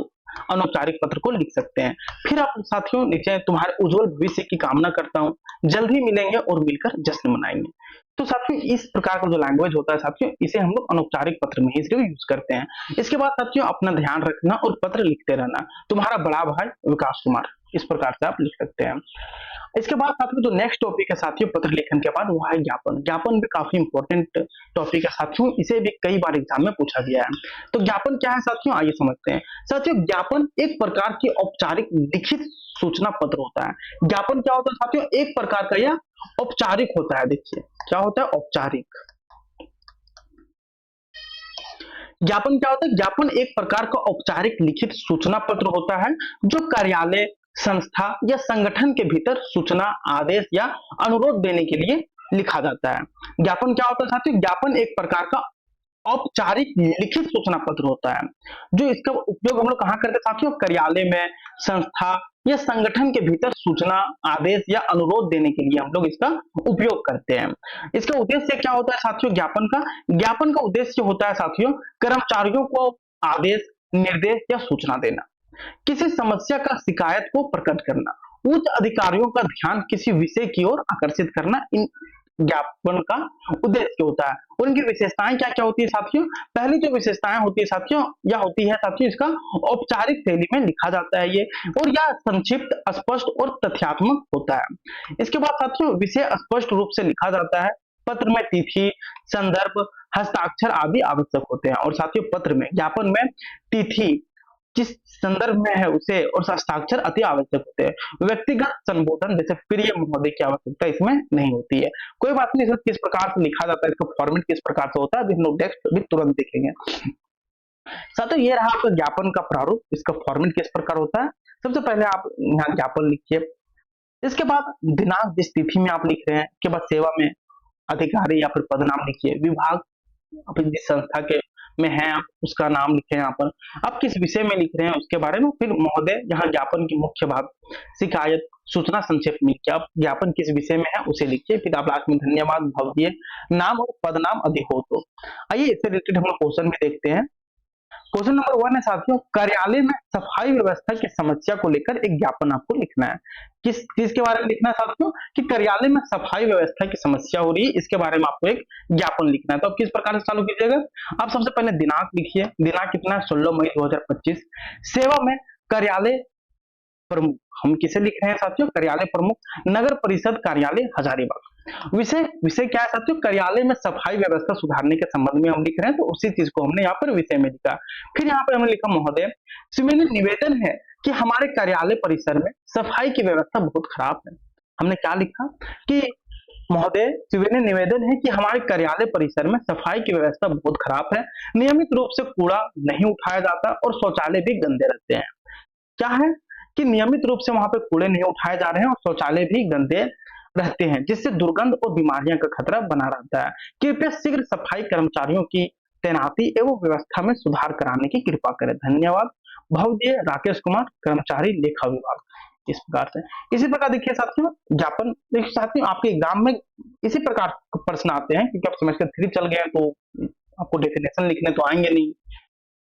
Speaker 1: अनौपचारिक पत्र को लिख सकते हैं। फिर आप साथियों नीचे, तुम्हारे उज्जवल भविष्य की कामना करता हूं, जल्द ही मिलेंगे और मिलकर जश्न मनाएंगे। तो साथियों इस प्रकार का जो लैंग्वेज होता है साथियों, इसे हम लोग अनौपचारिक पत्र में ही सिर्फ यूज करते हैं। इसके बाद साथियों अपना ध्यान रखना और पत्र लिखते रहना। तुम्हारा बड़ा भाई विकास कुमार, इस प्रकार से आप लिख सकते हैं। इसके बाद साथियों जो नेक्स्ट टॉपिक है साथियों पत्र लेखन के बाद, वो है ज्ञापन। ज्ञापन भी काफी इंपॉर्टेंट टॉपिक है साथियों, इसे भी कई बार एग्जाम में पूछा गया है। तो ज्ञापन क्या है साथियों, आइए समझते हैं। साथियों ज्ञापन एक प्रकार की औपचारिक लिखित सूचना पत्र होता है। ज्ञापन क्या होता है साथियों, एक प्रकार का यह औपचारिक होता है। देखिए क्या होता है औपचारिक। ज्ञापन क्या होता है, ज्ञापन एक प्रकार का औपचारिक लिखित सूचना पत्र होता है जो कार्यालय, संस्था या संगठन के भीतर सूचना, आदेश या अनुरोध देने के लिए लिखा जाता है। ज्ञापन क्या होता है साथियों, ज्ञापन एक प्रकार का औपचारिक लिखित सूचना पत्र होता है जो इसका उपयोग हम लोग कहाँ करते हैं साथियों, कार्यालय में, संस्था या संगठन के भीतर सूचना, आदेश या अनुरोध देने के लिए हम लोग इसका उपयोग करते हैं। इसका उद्देश्य क्या होता है साथियों, ज्ञापन का उद्देश्य होता है साथियों कर्मचारियों को आदेश, निर्देश या सूचना देना, किसी समस्या का शिकायत को प्रकट करना, उच्च अधिकारियों का ध्यान किसी विषय की ओर आकर्षित करना, इन ज्ञापन का उद्देश्य होता है। उनकी विशेषताएं क्या क्या होती है साथियों, पहली जो विशेषताएं होती है साथियों, यह होती है साथियों इसका औपचारिक शैली में लिखा जाता है ये, और यह संक्षिप्त, स्पष्ट और तथ्यात्मक होता है। इसके बाद साथियों विषय स्पष्ट रूप से लिखा जाता है, पत्र में तिथि, संदर्भ, हस्ताक्षर आदि आवश्यक होते हैं। और साथियों पत्र में, ज्ञापन में तिथि किस संदर्भ में है उसे और हस्ताक्षर अति आवश्यक होते हैं। व्यक्तिगत संबोधन जैसे प्रिय महोदय की आवश्यकता इसमें नहीं होती है। कोई बात नहीं, किस प्रकार से लिखा जाता है, इसका फॉर्मेट किस प्रकार से होता है, अभी हम लोग नेक्स्ट भी तुरंत देखेंगे। साथियों ये रहा आपका ज्ञापन का प्रारूप, इसका फॉर्मेट किस प्रकार होता है। सबसे पहले आप यहाँ ज्ञापन लिखिए, इसके बाद दिनांक जिस तिथि में आप लिख रहे हैं, इसके बाद सेवा में अधिकारी या फिर पदनाम लिखिए, विभाग अपनी जिस संस्था के में हैं आप, उसका नाम लिखें यहाँ पर। आप किस विषय में लिख रहे हैं उसके बारे में, फिर महोदय यहाँ ज्ञापन की मुख्य बात, शिकायत, सूचना संक्षेप में लिखिए। आप ज्ञापन किस विषय में है उसे लिखिए, फिर आप लास्ट में धन्यवाद भाव दिए, नाम और पदनाम अधिक हो तो। आइए इससे रिलेटेड हम लोग क्वेश्चन भी देखते हैं। क्वेश्चन नंबर 1 है साथियों, कार्यालय में सफाई व्यवस्था की समस्या को लेकर एक ज्ञापन आपको लिखना है। किस चीज के बारे में लिखना है साथियों, कि कार्यालय में सफाई व्यवस्था की समस्या हो रही है, इसके बारे में आपको एक ज्ञापन लिखना है। तो आप किस प्रकार से चालू कीजिएगा, आप सबसे पहले दिनांक लिखिए, दिनांक कितना है 16 मई 2025। सेवा में कार्यालय प्रमुख, हम किसे लिख रहे हैं साथियों, कार्यालय प्रमुख, नगर परिषद कार्यालय हजारीबाग। विषय विषय क्या है साथियों, कार्यालय में सफाई व्यवस्था सुधारने के संबंध में हम लिख रहे हैं, तो उसी चीज को हमने यहाँ पर विषय में लिखा। फिर यहाँ पर हमने लिखा, महोदय सुविनय निवेदन है कि हमारे कार्यालय परिसर में सफाई की व्यवस्था बहुत खराब है। हमने क्या लिखा कि महोदय सुविनय निवेदन है कि हमारे कार्यालय परिसर में सफाई की व्यवस्था बहुत खराब है, नियमित रूप से कूड़ा नहीं उठाया जाता और शौचालय भी गंदे रहते हैं। क्या है कि नियमित रूप से वहां पे कूड़े नहीं उठाए जा रहे हैं और शौचालय भी गंदे रहते हैं, जिससे दुर्गंध और बीमारियां का खतरा बना रहता है। कृपया शीघ्र सफाई कर्मचारियों की तैनाती एवं व्यवस्था में सुधार कराने की कृपा करें, धन्यवाद भवदीय राकेश कुमार, कर्मचारी लेखा विभाग। इस प्रकार से इसी प्रकार देखिए साथियों ज्ञापन, देखिए साथियों आपके एग्जाम में इसी प्रकार प्रश्न आते हैं, क्योंकि आप सेमेस्टर 3 चल गए तो आपको डेफिनेशन लिखने तो आएंगे नहीं,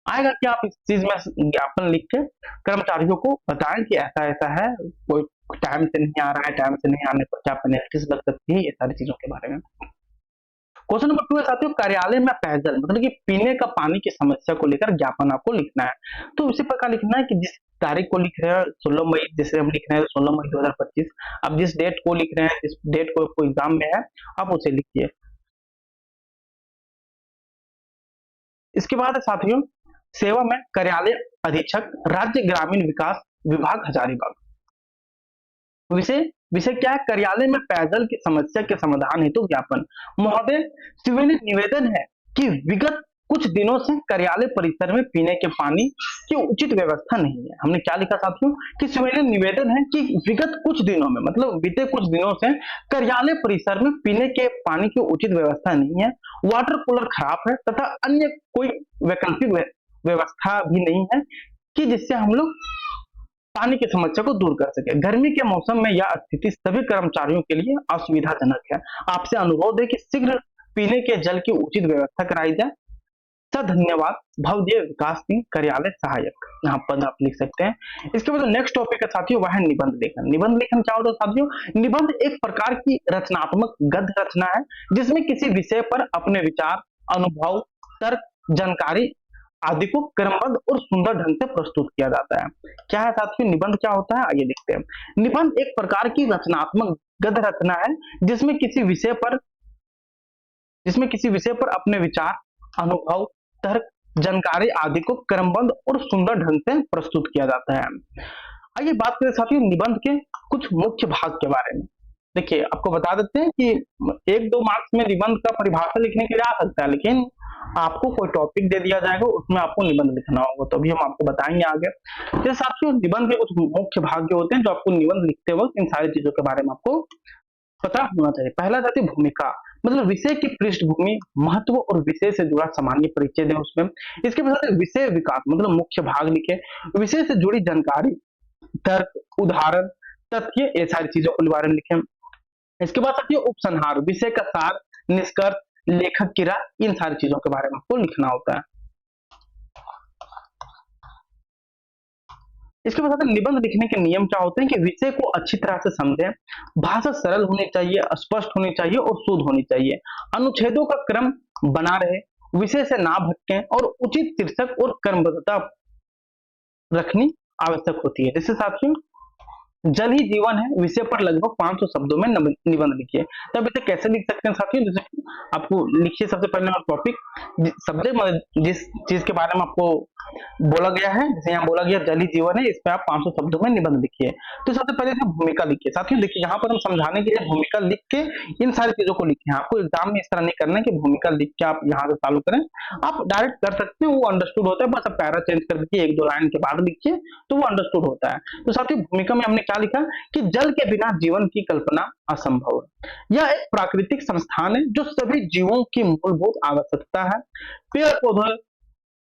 Speaker 1: आएगा कि आप इस चीज में ज्ञापन लिख के कर्मचारियों को बताएं कि ऐसा ऐसा है, कोई टाइम से नहीं आ रहा है, टाइम से नहीं आने पर क्या पेनल्टीज लग सकती है, ये सारी चीजों के बारे में। क्वेश्चन नंबर 2 है साथियों, कार्यालय में पेयजल मतलब कि पीने का पानी की समस्या को लेकर ज्ञापन आपको लिखना है। तो इसी प्रकार लिखना है कि जिस तारीख को लिख रहे हैं 16 मई, जैसे हम लिख रहे हैं 16 मई 2025, अब जिस डेट को लिख रहे हैं, जिस डेट को आपको एग्जाम में है, आप उसे लिखिए। इसके बाद साथियों, सेवा में कार्यालय अधीक्षक, राज्य ग्रामीण विकास विभाग हजारीबाग। विषय विषय क्या है, कार्यालय में पेयजल की समस्या के समाधान हेतु ज्ञापन। महोदय सुविनय निवेदन है कि विगत कुछ दिनों से कार्यालय परिसर में पीने के पानी की उचित व्यवस्था नहीं है। हमने क्या लिखा साथियों, कि सुविनय निवेदन है कि विगत कुछ दिनों में, मतलब बीते कुछ दिनों से कार्यालय परिसर में पीने के पानी की उचित व्यवस्था नहीं है, वाटर कूलर खराब है तथा अन्य कोई वैकल्पिक व्यवस्था भी नहीं है कि जिससे हम लोग पानी की समस्या को दूर कर सके। गर्मी के मौसम में यह स्थिति सभी कर्मचारियों के लिए असुविधाजनक है। आपसे अनुरोध है कि शीघ्र पीने के जल की उचित व्यवस्था कराई जाए। धन्यवाद भवदीय विकास सिंह, कार्यालय सहायक, यहाँ पद आप लिख सकते हैं। इसके बाद नेक्स्ट टॉपिक है साथियों, वह है निबंध लेखन। निबंध लेखन क्या होता है साथियों, निबंध एक प्रकार की रचनात्मक गद्य रचना है जिसमें किसी विषय पर अपने विचार, अनुभव, तर्क, जानकारी आदि को क्रमबद्ध और सुंदर ढंग से प्रस्तुत किया जाता है। क्या है साथियों निबंध क्या होता है, आइए देखते हैं। निबंध एक प्रकार की रचनात्मक गद्य रचना है जिसमें किसी विषय पर अपने विचार, अनुभव, तर्क, जानकारी आदि को क्रमबद्ध और सुंदर ढंग से प्रस्तुत किया जाता है। आइए बात करें साथियों निबंध के कुछ मुख्य भाग के बारे में। देखिए आपको बता देते हैं कि 1-2 मार्क्स में निबंध का परिभाषा लिखने के लिए आ सकता है, लेकिन आपको कोई टॉपिक दे दिया जाएगा उसमें आपको निबंध लिखना होगा, तो अभी हम आपको बताएंगे आगे। जैसे साथियों निबंध के कुछ मुख्य भाग जो होते हैं जो आपको निबंध लिखते वक्त इन सारी चीजों के बारे में आपको पता होना चाहिए। पहला जाती है भूमिका, मतलब विषय की पृष्ठभूमि, महत्व और विषय से जुड़ा सामान्य परिचय दें उसमें। इसके बाद विषय विकास, मतलब मुख्य भाग लिखे, विषय से जुड़ी जानकारी, तर्क, उदाहरण, तथ्य, ये सारी चीजों के बारे में लिखें। इसके बाद साथियों उपसंहार, विषय का सार, निष्कर्ष, लेखक की राय, इन सारी चीजों के बारे में आपको लिखना होता है। इसके बाद निबंध लिखने के नियम क्या होते हैं कि विषय को अच्छी तरह से समझें, भाषा सरल होनी चाहिए, स्पष्ट होनी चाहिए और शुद्ध होनी चाहिए, अनुच्छेदों का क्रम बना रहे, विषय से ना भटकें और उचित शीर्षक और क्रमबद्धता रखनी आवश्यक होती है। जैसे साथियों जल ही जीवन है विषय पर लगभग 500 शब्दों में निबंध लिखिए। तब इसे कैसे लिख सकते हैं साथियों, जैसे आपको लिखिए सबसे पहले टॉपिक सब्जेक्ट, जिस चीज के बारे में आपको बोला गया है, जैसे यहाँ बोला गया जल ही जीवन है, इस पे आप 500 शब्दों में निबंध लिखिए। तो सबसे पहले भूमिका लिखिए। साथियों देखिए यहाँ पर हम समझाने के लिए भूमिका लिख के इन सारी चीजों को लिखे। आपको एग्जाम में इस तरह नहीं करना है कि भूमिका लिख के आप यहाँ से चालू करें, आप डायरेक्ट कर सकते हैं, वो अंडरस्टूड होता है, बस आप पैरा चेंज कर दीजिए, 1-2 लाइन के बाद लिखिए तो वो अंडरस्टूड होता है। तो साथियों भूमिका में हमने क्या लिखा कि जल के बिना जीवन की कल्पना असंभव है। यह एक प्राकृतिक संस्थान है जो सभी जीवों की मूलभूत आवश्यकता है। पेड़ पौधे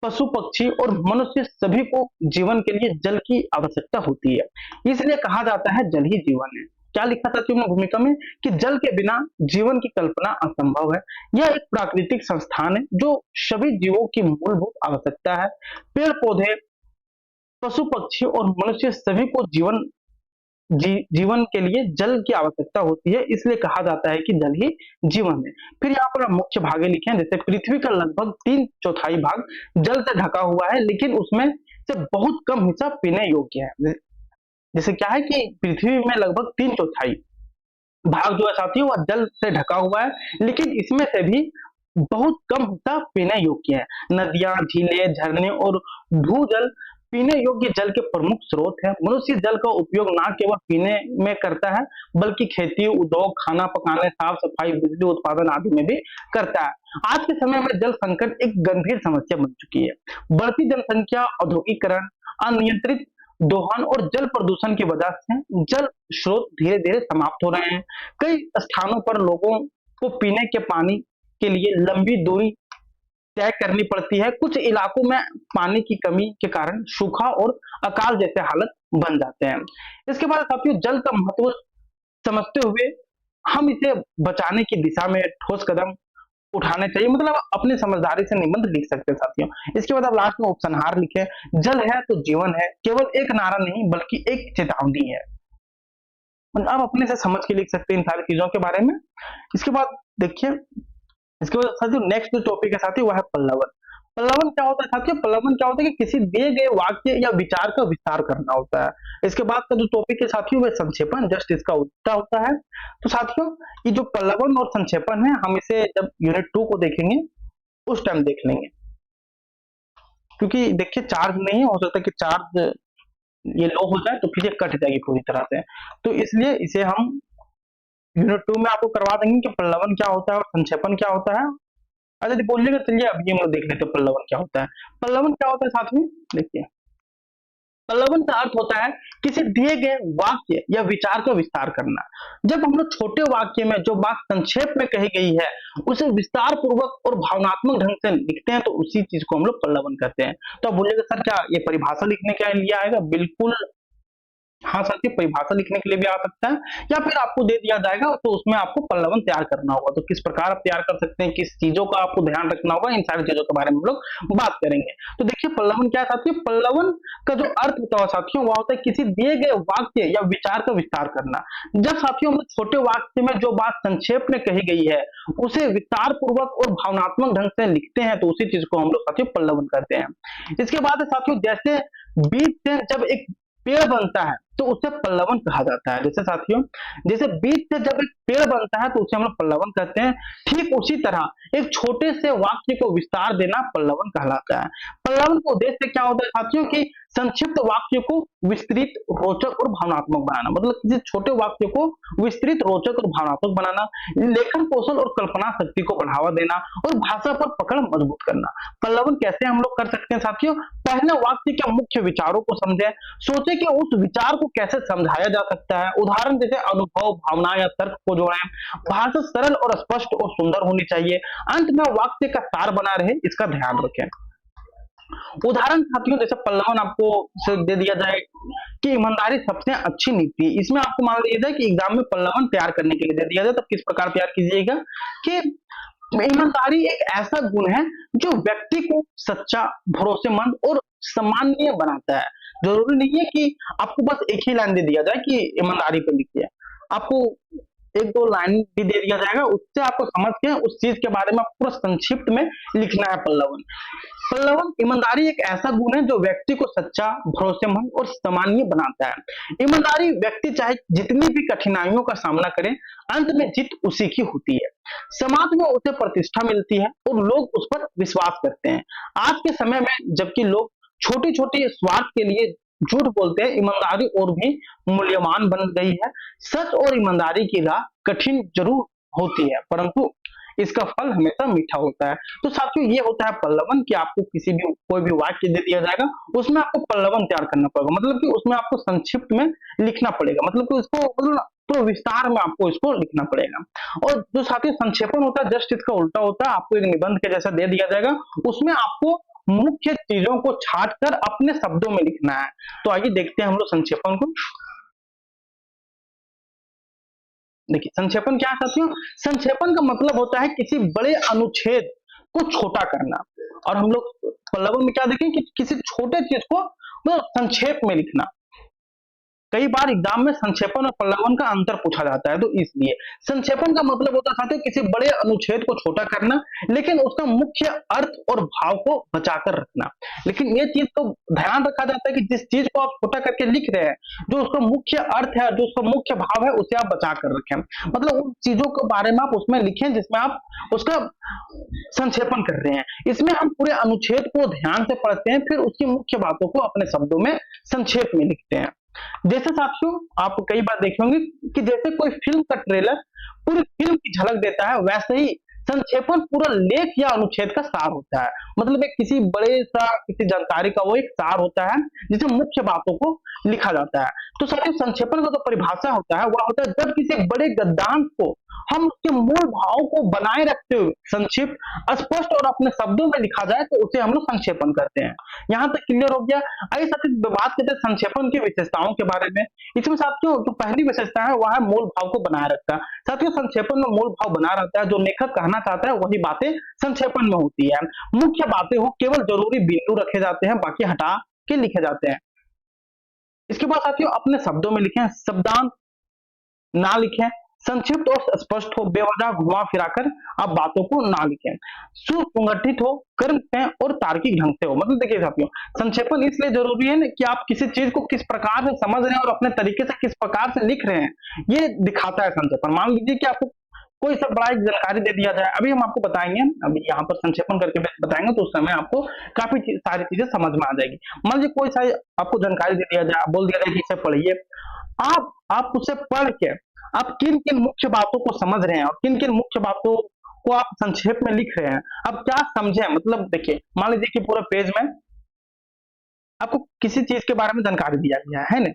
Speaker 1: पशु पक्षी और मनुष्य सभी को जीवन के लिए जल की आवश्यकता होती है, इसलिए कहा जाता है जल ही जीवन है। क्या लिखा था तुमने भूमिका में कि जल के बिना जीवन की कल्पना असंभव है। यह एक प्राकृतिक संस्थान है जो सभी जीवों की मूलभूत आवश्यकता है। पेड़ पौधे, पशु पक्षी और मनुष्य सभी को जीवन के लिए जल की आवश्यकता होती है, इसलिए कहा जाता है कि जल ही जीवन है। फिर यहाँ पर हम मुख्य भागे लिखे हैं, जैसे पृथ्वी का लगभग 3/4 भाग जल से ढका हुआ है, लेकिन उसमें से बहुत कम हिस्सा पीने योग्य है। जैसे क्या है कि पृथ्वी में लगभग 3/4 भाग जो है साथियों वह जल से ढका हुआ है, लेकिन इसमें से भी बहुत कम हिस्सा पीने योग्य है। नदियां, झीलें, झरने और भूजल पीने योग्य जल के प्रमुख स्रोत है। मनुष्य जल का उपयोग न केवल पीने में करता है, बल्कि खेती, उद्योग, खाना पकाने, साफ सफाई, बिजली उत्पादन आदि में भी करता है। आज के समय में जल संकट एक गंभीर समस्या बन चुकी है। बढ़ती जनसंख्या, औद्योगिकरण, अनियंत्रित दोहन और जल प्रदूषण की वजह से जल स्रोत धीरे धीरे समाप्त हो रहे हैं। कई स्थानों पर लोगों को पीने के पानी के लिए लंबी दूरी तय करनी पड़ती है। कुछ इलाकों में पानी की कमी के कारण सूखा और अकाल जैसे हालत बन जाते हैं। इसके बाद साथियों जल का महत्व समझते हुए हम इसे बचाने की दिशा में ठोस कदम उठाने चाहिए, मतलब अपनी समझदारी से निबंध लिख सकते हैं साथियों। इसके बाद आप लास्ट में उपसंहार लिखे, जल है तो जीवन है, केवल एक नारा नहीं बल्कि एक चेतावनी है। आप अपने से समझ के लिख सकते हैं इन सारी चीजों के बारे में। इसके बाद देखिए, इसके बाद साथियों नेक्स्ट जो टॉपिक है साथियों वह है पल्लवन। पल्लवन क्या होता है साथियों? पल्लवन क्या होता है कि किसी दिए गए वाक्य या विचार का विस्तार करना होता है। इसके बाद का जो टॉपिक है साथियों वह संक्षेपण, जस्ट इसका उल्टा होता है। तो साथियों ये जो पल्लवन और संक्षेपण है हम इसे जब यूनिट 2 को देखेंगे उस टाइम देख लेंगे, क्योंकि देखिए चार्ज नहीं है, हो सकता है कि चार्ज ये लो हो जाए तो फिर ये कट जाएगी पूरी तरह से, तो इसलिए इसे हम यूनिट 2 में आपको करवा देंगे कि पल्लवन क्या होता है और संक्षेपण क्या होता है। अच्छा जी बोलिएगा, चलिए अभी हम लोग देख लेते हैं पल्लवन क्या होता है। पल्लवन क्या होता है साथ में देखिए, पल्लवन का अर्थ होता है किसी दिए गए वाक्य या विचार का विस्तार करना। जब हम लोग छोटे वाक्य में जो बात संक्षेप में कही गई है उसे विस्तार पूर्वक और भावनात्मक ढंग से लिखते हैं तो उसी चीज को हम लोग पल्लवन कहते हैं। तो आप बोलिएगा सर क्या ये परिभाषा लिखने के लिए आएगा? बिल्कुल हाँ साथी, परिभाषा लिखने के लिए भी आ सकता है, या फिर आपको दे दिया जाएगा तो उसमें आपको पल्लवन तैयार करना होगा। तो किस प्रकार आप तैयार कर सकते हैं, किस चीजों का आपको ध्यान रखना होगा, इन सारी चीजों के बारे में हम लोग बात करेंगे। तो देखिए पल्लवन क्या है साथियों? पल्लवन का जो अर्थ होता है साथियों वह होता है किसी दिए गए वाक्य या विचार का विस्तार करना। जब साथियों हम लोग छोटे वाक्य में जो बात संक्षेप में कही गई है उसे विस्तार पूर्वक और भावनात्मक ढंग से लिखते हैं तो उसी चीज को हम लोग साथियों पल्लवन करते हैं। इसके बाद साथियों जैसे बीज से जब एक पेड़ बनता है तो उसे पल्लवन कहा जाता है। जैसे साथियों जैसे बीज से जब एक पेड़ बनता है तो उसे हम लोग पल्लवन कहते हैं। ठीक उसी तरह एक छोटे से वाक्य को विस्तार देना पल्लवन कहलाता है। पल्लवन का उद्देश्य क्या होता है साथियों कि संक्षिप्त वाक्य को विस्तृत, रोचक और भावनात्मक बनाना, मतलब किसी छोटे वाक्य को विस्तृत, रोचक और भावनात्मक बनाना, लेखन कौशल और कल्पना शक्ति को बढ़ावा देना और भाषा पर पकड़ मजबूत करना। पल्लवन कैसे हम लोग कर सकते हैं साथियों? पहले वाक्य के मुख्य विचारों को समझें, सोचे कि उस विचार को कैसे समझाया जा सकता है। उदाहरण जैसे अनुभव, भावना या तर्क को जोड़ें। भाषा सरल और स्पष्ट और सुंदर होनी चाहिए। अंत में वाक्य का सार बना रहे इसका ध्यान रखें। उदाहरण साथियों जैसे पल्लवन आपको दे दिया जाए कि ईमानदारी सबसे अच्छी नीति। इसमें आपको मान लिया जाए कि एग्जाम में पल्लवन तैयार करने के लिए दे दिया जाए, तब किस प्रकार तैयार कीजिएगा कि ईमानदारी एक ऐसा गुण है जो व्यक्ति को सच्चा, भरोसेमंद और सम्माननीय बनाता है। जरूरी नहीं है कि आपको बस एक ही लाइन दे दिया जाए कि ईमानदारी पे लिखिए, आपको एक दो लाइन भी दे दिया जाएगा, उससे आपको समझ के उस चीज के बारे में पूरा संक्षिप्त में लिखना है पल्लवन। पल्लवन ईमानदारी एक ऐसा गुण है जो व्यक्ति को सच्चा, भरोसेमंद और सम्माननीय बनाता है। ईमानदारी व्यक्ति चाहे जितनी भी कठिनाइयों का सामना करे, अंत में जीत उसी की होती है। समाज में उसे प्रतिष्ठा मिलती है और लोग उस पर विश्वास करते हैं। आज के समय में जबकि लोग छोटी छोटी स्वार्थ के लिए झूठ बोलते हैं, ईमानदारी और भी मूल्यवान बन गई है। सच और ईमानदारी की राह कठिन जरूर होती है परंतु इसका फल हमेशा मीठा होता है। तो साथियों ये होता है पल्लवन कि आपको किसी भी कोई भी वाक्य दे दिया जाएगा उसमें आपको पल्लवन तैयार करना पड़ेगा, मतलब कि उसमें आपको संक्षिप्त में लिखना पड़ेगा, मतलब कि उसको मतलब तो विस्तार में आपको इसको लिखना पड़ेगा। और जो साथियों संक्षेपण होता है जस्ट इसका उल्टा होता है, आपको एक निबंध के जैसा दे दिया जाएगा, उसमें आपको मुख्य चीजों को छांटकर अपने शब्दों में लिखना है। तो आइए देखते हैं हम लोग संक्षेपण को। देखिए संक्षेपण क्या है साथियों, संक्षेपण का मतलब होता है किसी बड़े अनुच्छेद को छोटा करना। और हम लोग पल्लवन में क्या देखें कि किसी छोटे चीज को संक्षेप में लिखना। कई बार एग्जाम में संक्षेपण और पल्लवन का अंतर पूछा जाता है, तो इसलिए संक्षेपण का मतलब होता है किसी बड़े अनुच्छेद को छोटा करना, लेकिन उसका मुख्य अर्थ और भाव को बचाकर रखना। लेकिन ये चीज तो ध्यान रखा जाता है कि जिस चीज को आप छोटा करके लिख रहे हैं, जो उसका मुख्य अर्थ है, जो उसका मुख्य भाव है, उसे आप बचा कर रखें। मतलब उन चीजों के बारे में आप उसमें लिखें जिसमें आप उसका संक्षेपण कर रहे हैं। इसमें हम पूरे अनुच्छेद को ध्यान से पढ़ते हैं, फिर उसकी मुख्य बातों को अपने शब्दों में संक्षेप में लिखते हैं। जैसे साथियों आप कई बार देखे होंगे कि जैसे कोई फिल्म का ट्रेलर पूरी फिल्म की झलक देता है, वैसे ही संक्षेपण पूरा लेख या अनुच्छेद का सार होता है। मतलब एक किसी बड़े सा किसी जानकारी का वो एक सार होता है जिसमें मुख्य बातों को लिखा जाता है। तो साथियों संक्षेपण का जो परिभाषा होता है वह होता है जब किसी बड़े गद्यांश को हम उसके मूल भाव को बनाए रखते हुए संक्षिप्त, स्पष्ट और अपने शब्दों में लिखा जाए तो उसे हम लोग संक्षेपण करते हैं। यहां तक क्लियर हो गया। आइए साथियों बात करते हैं संक्षेपण की विशेषताओं के बारे में। इसमें साथियों जो पहली विशेषता है वह है मूल भाव को बनाए रखता है। साथियों संक्षेपण में मूल भाव बना रहता है, जो लेखक कहना चाहता है वही बातें संक्षेपण में होती है। मुख्य बातें हो केवल जरूरी बिंदु रखे जाते हैं, बाकी हटा के लिखे जाते हैं। इसके बाद साथियों अपने शब्दों में लिखें, शब्दांत ना लिखें, संक्षिप्त और स्पष्ट हो, बेवजह घुमा फिराकर आप बातों को ना लिखें, सुसंगठित हो, कर्म है और तार्किक ढंग से हो। मतलब देखिए साथियों संक्षेपण इसलिए जरूरी है कि आप किसी चीज को किस प्रकार से समझ रहे हैं और अपने तरीके से किस प्रकार से लिख रहे हैं, ये दिखाता है संक्षेपण। मान लीजिए कि आपको कोई सब बड़ा एक जानकारी दे दिया जाए, अभी हम आपको बताएंगे, अभी यहाँ पर संक्षेपण करके बताएंगे तो उस समय आपको काफी सारी चीजें समझ में आ जाएगी। मान लीजिए कोई सा आपको जानकारी दे दिया जाए, बोल दिया जाए कि इसे पढ़िए, आप उसे पढ़ के आप किन किन मुख्य बातों को समझ रहे हैं और किन किन मुख्य बातों को आप संक्षेप में लिख रहे हैं, अब क्या समझे। मतलब देखिए मान लीजिए कि पूरे पेज में आपको किसी चीज के बारे में जानकारी दिया गया है ना,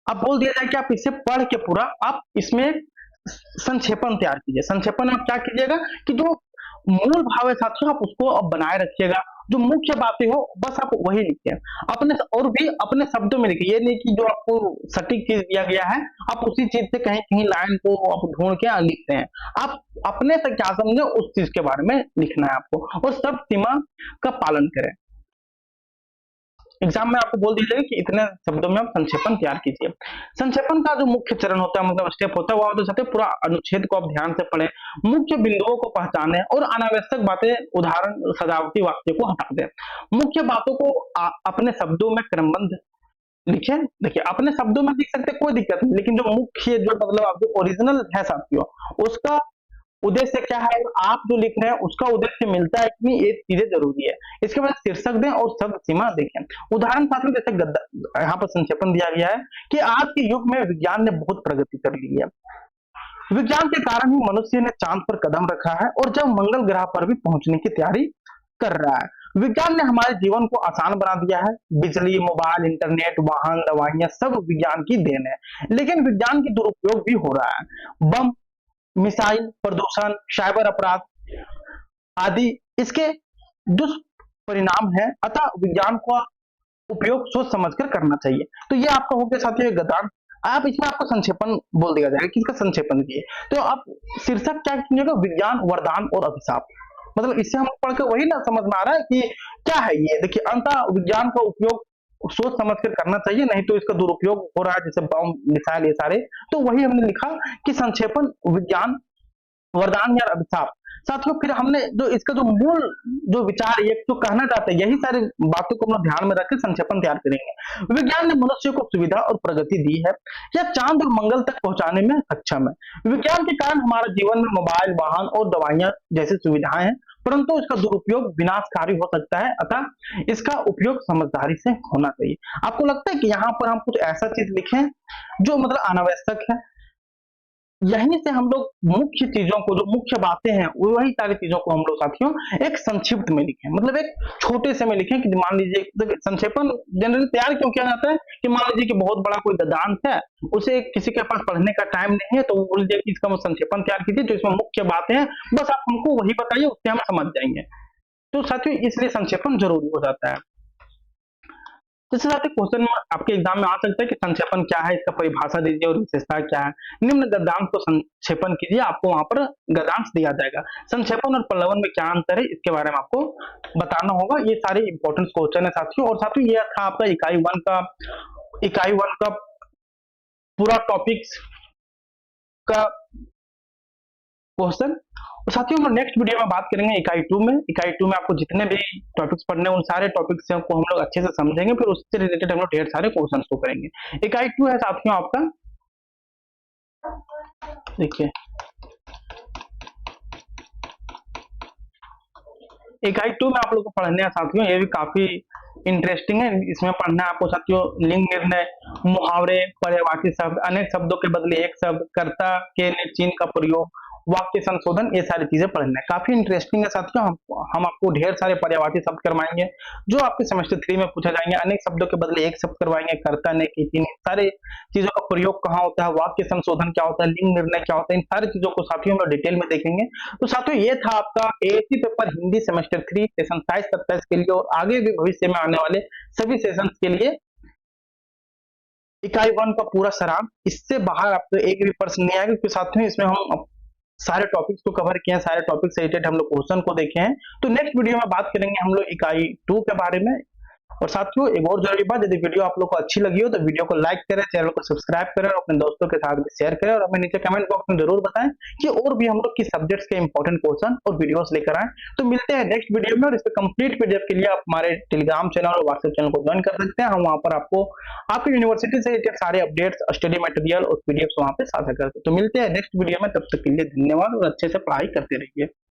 Speaker 1: अब बोल दिया जाए कि आप इसे पढ़ के पूरा आप इसमें संक्षेपण तैयार कीजिए। संक्षेपण आप क्या कीजिएगा कि जो मूल भाव है साथियों आप उसको अब बनाए रखिएगा, जो मुख्य बातें हो बस आप वही लिखिए अपने, और भी अपने शब्दों में लिखिए। ये नहीं कि जो आपको सटीक चीज दिया गया है आप उसी चीज से कहीं कहीं लाइन को आप ढूंढ के लिखते हैं। आप अपने से क्या समझे उस चीज के बारे में लिखना है आपको, और सब सीमा का पालन करें। एग्जाम में आपको बोल दिया जाएगा कि इतने शब्दों में आप संक्षेपण तैयार कीजिए। संक्षेपण का जो मुख्य चरण होता है, मतलब स्टेप होता है, वो होता है पूरा अनुच्छेद को आप ध्यान से पढ़ें, मुख्य बिंदुओं को पहचानें और अनावश्यक बातें, उदाहरण, सजावटी वाक्य को हटा दें। मुख्य बातों को अपने शब्दों में क्रमबद्ध लिखें। देखिए अपने शब्दों में लिख सकते कोई दिक्कत नहीं, लेकिन जो मुख्य जो मतलब आपके ओरिजिनल है साथियों उसका उद्देश्य क्या है, आप जो लिख रहे हैं उसका उद्देश्य मिलता है कि ये चीजें जरूरी है। इसके बाद शीर्षक दें और शब्द सीमा देखें। उदाहरण साथियों जैसे यहाँ पर संक्षेपण दिया गया है कि आज के युग में विज्ञान ने बहुत प्रगति कर ली है, विज्ञान के कारण ही मनुष्य ने चांद पर कदम रखा है और जब मंगल ग्रह पर भी पहुंचने की तैयारी कर रहा है। विज्ञान ने हमारे जीवन को आसान बना दिया है, बिजली, मोबाइल, इंटरनेट, वाहन, दवाइयां सब विज्ञान की देन है, लेकिन विज्ञान की दुरुपयोग भी हो रहा है। बम, मिसाइल, प्रदूषण, साइबर अपराध आदि इसके दुष्परिणाम है, अतः विज्ञान का उपयोग सोच समझकर करना चाहिए। तो ये आपका हो गया साथियों गद्यांश। आप इसमें आपको संक्षेपण बोल दिया जाएगा कि इसका संक्षेपण दिए, तो आप शीर्षक क्या कीजिएगा, विज्ञान, वरदान और अभिशाप। मतलब इससे हम पढ़ के वही ना समझ में आ रहा है कि क्या है ये। देखिए अंततः विज्ञान का उपयोग सोच समझ कर करना चाहिए, नहीं तो इसका दुरुपयोग हो रहा है जैसे बम, मिसाइल, ये सारे। तो वही हमने लिखा कि संक्षेपण, विज्ञान, वरदान या अभिशाप। साथियों फिर हमने जो इसका जो मूल जो विचार ये जो कहना चाहते हैं यही सारी बातों को हम ध्यान में रखकर संक्षेपण तैयार करेंगे। विज्ञान ने मनुष्य को सुविधा और प्रगति दी है, यह चांद और मंगल तक पहुंचाने में सक्षम है। विज्ञान के कारण हमारे जीवन में मोबाइल, वाहन और दवाइयां जैसी सुविधाएं हैं, परंतु इसका दुरुपयोग विनाशकारी हो सकता है, अतः इसका उपयोग समझदारी से होना चाहिए। आपको लगता है कि यहाँ पर हम कुछ ऐसा चीज लिखें जो मतलब अनावश्यक है? यहीं से हम लोग मुख्य चीजों को, जो मुख्य बातें हैं वही सारी चीजों को हम लोग साथियों एक संक्षिप्त में लिखें, मतलब एक छोटे से में लिखें। कि मान लीजिए संक्षेपण जनरली तैयार क्यों किया जाता है कि मान लीजिए कि बहुत बड़ा कोई गद्यांश है, उसे किसी के पास पढ़ने का टाइम नहीं है, तो वो बोल दिया कि इसका संक्षेपण तैयार कीजिए, तो इसमें मुख्य बातें हैं, बस आप हमको वही बताइए, उससे हम समझ जाएंगे। तो साथियों इसलिए संक्षेपण जरूरी हो जाता है। जैसे साथियों क्वेश्चन में आपके एग्जाम में आ सकता है कि संक्षेपण क्या है, इसका परिभाषा दीजिए और विशेषता क्या है। निम्न गद्यांश को संक्षेपण कीजिए, आपको वहां पर गद्यांश दिया जाएगा। संक्षेपण और प्रलवन में क्या अंतर है, इसके बारे में आपको बताना होगा। ये सारे इंपॉर्टेंट क्वेश्चन है साथियों। और साथियों ये था आपका इकाई वन का पूरा टॉपिक्स का क्वेश्चन। और साथियों हम नेक्स्ट वीडियो में बात करेंगे इकाई 2 में। इकाई 2 में आपको जितने भी टॉपिक्स पढ़ने हैं उन सारे टॉपिक्स को हम लोग अच्छे से समझेंगे, फिर उससे रिलेटेड हम लोग ढेर सारे क्वेश्चन को करेंगे। इकाई 2 है साथियों आपका, देखिए इकाई 2 में आप लोग को पढ़ने हैं साथियों, ये भी काफी इंटरेस्टिंग है। इसमें पढ़ना है आपको साथियों लिंग निर्णय, मुहावरे, पर्यायवाची शब्द, अनेक शब्दों के बदले एक शब्द, कर्ता के लिए चिन्ह का प्रयोग, वाक्य संशोधन, ये सारी चीजें पढ़ना है। काफी इंटरेस्टिंग है साथियों। हम आपको ढेर सारे पर्यायवाची शब्द करवाएंगे जो आपके सेमेस्टर 3 में पूछा जाएंगे। अनेक शब्दों के बदले एक शब्द करवाएंगे, कर्ता ने की चिन्ह, सारे चीजों का प्रयोग कहाँ होता है, वाक्य संशोधन क्या होता है, लिंग निर्णय क्या होता है, इन सारी चीजों को साथियों हम डिटेल में देखेंगे। तो साथियों ये था आपका ASC paper Hindi semester 3 session 27-27 के लिए और आगे भी भविष्य में आने वाले सभी सेशन के लिए इकाई 1 का पूरा सारांश। इससे बाहर आपको एक भी प्रश्न नहीं आएगा, क्योंकि साथियों इसमें हम सारे टॉपिक्स को कवर किए हैं, सारे टॉपिक से रिलेटेड हम लोग क्वेश्चन को देखे हैं। तो नेक्स्ट वीडियो में बात करेंगे हम लोग इकाई 2 के बारे में। और साथियों एक और जरूरी बात, यदि वीडियो आप लोग को अच्छी लगी हो तो वीडियो को लाइक करें, चैनल को सब्सक्राइब करें और अपने दोस्तों के साथ भी शेयर करें। और हमें नीचे कमेंट बॉक्स में जरूर बताएं कि और भी हम लोग किस सब्जेक्ट्स के इंपॉर्टेंट क्वेश्चन और वीडियोस लेकर आए। तो मिलते हैं नेक्स्ट वीडियो में। और इसके कंप्लीट पीडीएफ के लिए आप हमारे टेलीग्राम चैनल और व्हाट्सएप चैनल को ज्वाइन कर सकते हैं। हम वहां पर आपको आपकी यूनिवर्सिटी से रिलेटेड सारे अपडेट्स, स्टडी मटेरियल और पीडीएफ वहां पे साझा करते हैं। तो मिलते हैं नेक्स्ट वीडियो में, तब तक के लिए धन्यवाद और अच्छे से पढ़ाई करते रहिए।